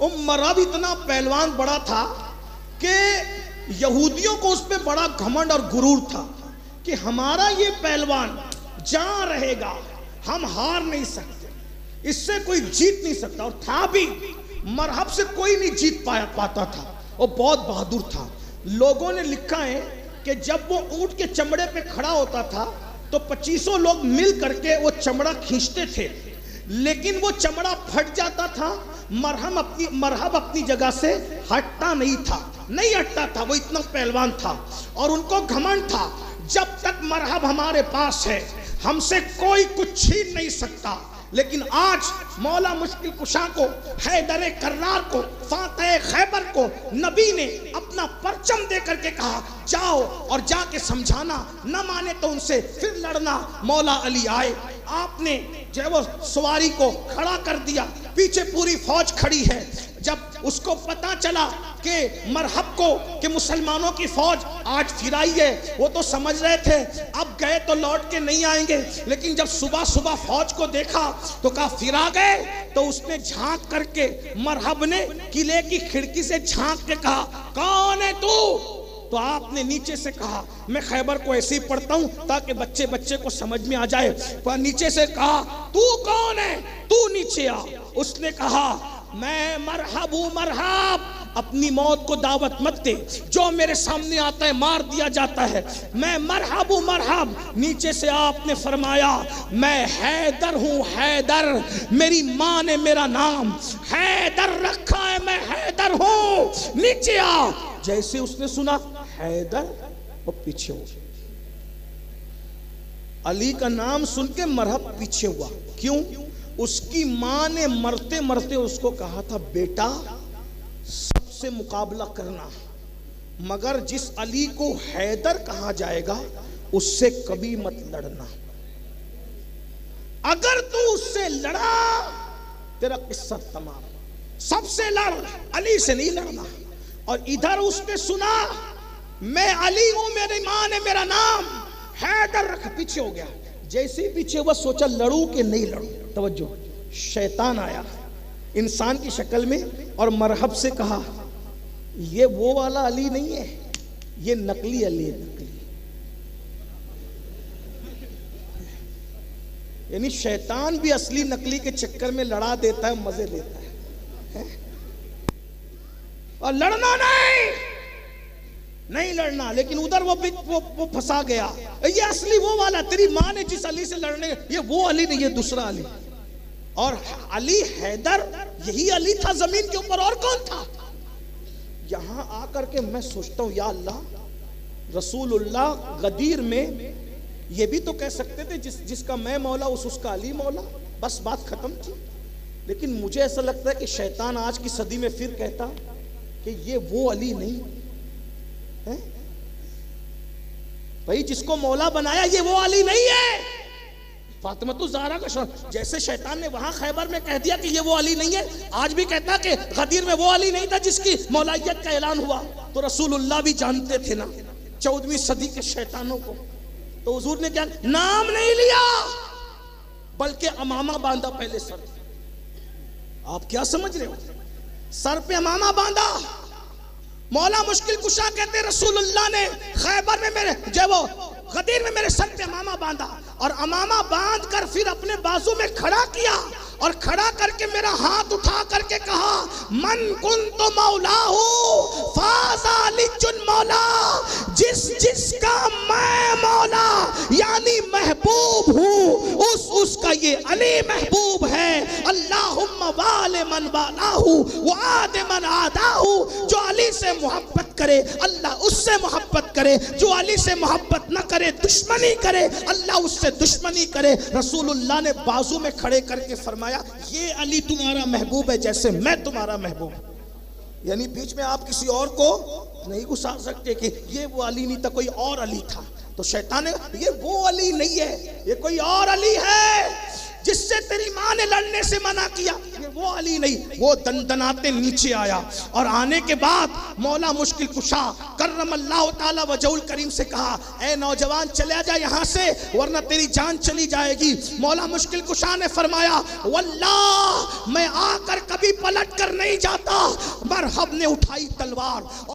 مرحب اتنا پہلوان بڑا تھا کہ یہودیوں کو اس پہ بڑا گھمنڈ اور غرور تھا کہ ہمارا یہ پہلوان جہاں رہے گا ہم ہار نہیں سکتے, اس سے کوئی جیت نہیں سکتا. اور تھا بھی, مرحب سے کوئی نہیں جیت پاتا تھا, وہ بہت بہادر تھا. لوگوں نے لکھا ہے کہ جب وہ اونٹ کے چمڑے پہ کھڑا ہوتا تھا تو 2500 لوگ مل کر کے وہ چمڑا کھینچتے تھے, لیکن وہ چمڑا پھٹ جاتا تھا. مرحب اپنی جگہ سے ہٹتا نہیں تھا, نہیں ہٹتا تھا, وہ اتنا پہلوان تھا. اور ان کو گھمنڈ تھا جب تک مرحب ہمارے پاس ہے ہم سے کوئی کچھ چھین نہیں سکتا. لیکن آج مولا مشکل کشا کو, حیدر کرار کو, فاتح خیبر کو نبی نے اپنا پرچم دے کر کے کہا جاؤ اور جا کے سمجھانا, نہ مانے تو ان سے پھر لڑنا. مولا علی آئے, آپ نے جو ہے وہ سواری کو کھڑا کر دیا, پیچھے پوری فوج کھڑی ہے. جب اس کو پتا چلا کہ مرحب کو کہ مسلمانوں کی فوج آج پھر آئی ہے, وہ تو سمجھ رہے تھے اب گئے تو لوٹ کے نہیں آئیں گے, لیکن جب صبح صبح فوج کو دیکھا تو کہا پھر آ گئے. تو اس نے جھانک کر کے, مرحب نے قلعے کی کھڑکی سے جھانک کے کہا کون ہے تو؟ تو آپ نے نیچے سے کہا, میں خیبر کو ایسے ہی پڑھتا ہوں تاکہ بچے کو سمجھ میں آ جائے. نیچے سے کہا تو کون ہے, تو نیچے آ. اس نے کہا میں مرحب ہوں. مرحب, اپنی موت کو دعوت مت دے, جو میرے سامنے آتا ہے مار دیا جاتا ہے. میں مرحب ہوں. مرحب. نیچے سے آپ نے فرمایا میں حیدر ہوں, حیدر, میری ماں نے میرا نام حیدر رکھا ہے, میں حیدر ہوں, نیچے آ. جیسے اس نے سنا حیدر, وہ پیچھے ہو. علی کا نام سن کے مرحب پیچھے ہوا. کیوں؟ اس کی ماں نے مرتے مرتے اس کو کہا تھا بیٹا سب سے مقابلہ کرنا, مگر جس علی کو حیدر کہا جائے گا اس سے کبھی مت لڑنا. اگر تو اس سے لڑا تیرا قصہ تمام. سب سے لڑ, علی سے نہیں لڑنا. اور ادھر اس نے سنا میں علی ہوں, میری ماں نے میرا نام حیدر رکھا, پیچھے ہو گیا. جیسے ہی پیچھے ہوا سوچا لڑوں کہ نہیں لڑوں. توجہ, شیطان آیا انسان کی شکل میں اور مرحب سے کہا یہ وہ والا علی نہیں ہے, یہ نقلی علی ہے, نقلی. یعنی شیطان بھی اصلی نقلی کے چکر میں لڑا دیتا ہے, مزے دیتا ہے. اور لڑنا نہیں لڑنا, لیکن ادھر وہ پھنسا گیا. یہ اصلی وہ والا, تیری ماں نے جس علی سے لڑنے, یہ وہ علی نہیں, یہ دوسرا علی. اور علی حیدر یہی علی تھا زمین کے اوپر, اور کون تھا؟ یہاں آ کر کے میں سوچتا ہوں یا اللہ, رسول اللہ غدیر میں یہ بھی تو کہہ سکتے تھے جس کا میں مولا اس کا علی مولا, بس بات ختم تھی. لیکن مجھے ایسا لگتا ہے کہ شیطان آج کی صدی میں پھر کہتا کہ یہ وہ علی نہیں ہے بھائی, جس کو مولا بنایا یہ وہ علی نہیں ہے. فاطمہ الزہرا کا شوہر. جیسے شیطان نے وہاں خیبر میں کہہ دیا کہ یہ وہ علی نہیں ہے، آج بھی کہتا کہ غدیر میں وہ علی نہیں تھا جس کی مولائیت کا اعلان ہوا. تو رسول اللہ بھی جانتے تھے نا 14ویں صدی کے شیطانوں کو. تو حضور نے کیا نام نہیں لیا بلکہ امامہ باندھا پہلے سر. آپ کیا سمجھ رہے ہو؟ سر پہ امامہ باندھا. مولا مشکل کشا کہتے رسول اللہ نے خیبر میں میرے جو وہ غدیر میں میرے سر پہ امامہ باندھا اور امامہ باندھ کر پھر اپنے بازو میں کھڑا کیا اور کھڑا کر کے میرا ہاتھ اٹھا کر کے کہا من کنت مولاہ فاز علی مولا، جس کا میں مولا یعنی محبوب ہوں اس کا یہ علی محبوب ہے. اللہم وال من والاہ وعاد من عاداہ. جو علی سے محبت کرے اللہ اس سے محبت کرے، جو علی سے محبت نہ کرے دشمنی کرے اللہ اس سے دشمنی کرے. رسول اللہ نے بازو میں کھڑے کر کے فرمایا یہ علی تمہارا محبوب ہے جیسے میں تمہارا محبوب ہوں. یعنی بیچ میں آپ کسی اور کو نہیں گھسا سکتے کہ یہ وہ علی نہیں تھا، کوئی اور علی تھا. تو شیطان نے یہ وہ علی نہیں ہے، یہ کوئی اور علی ہے جس سے تیری ماں نے لڑنے سے منع کیا. یہ وہ علی نہیں. وہ دندناتے نیچے آیا اور آنے کے بعد مولا مشکل کشا کرم اللہ تعالی وجہ الکریم سے کہا اے نوجوان چلے جا یہاں سے ورنہ تیری جان چلی جائے گی. مولا مشکل کشا نے فرمایا واللہ میں آ کر کبھی پلٹ کر نہیں جاتا. مرحب نے اٹھائی تلوار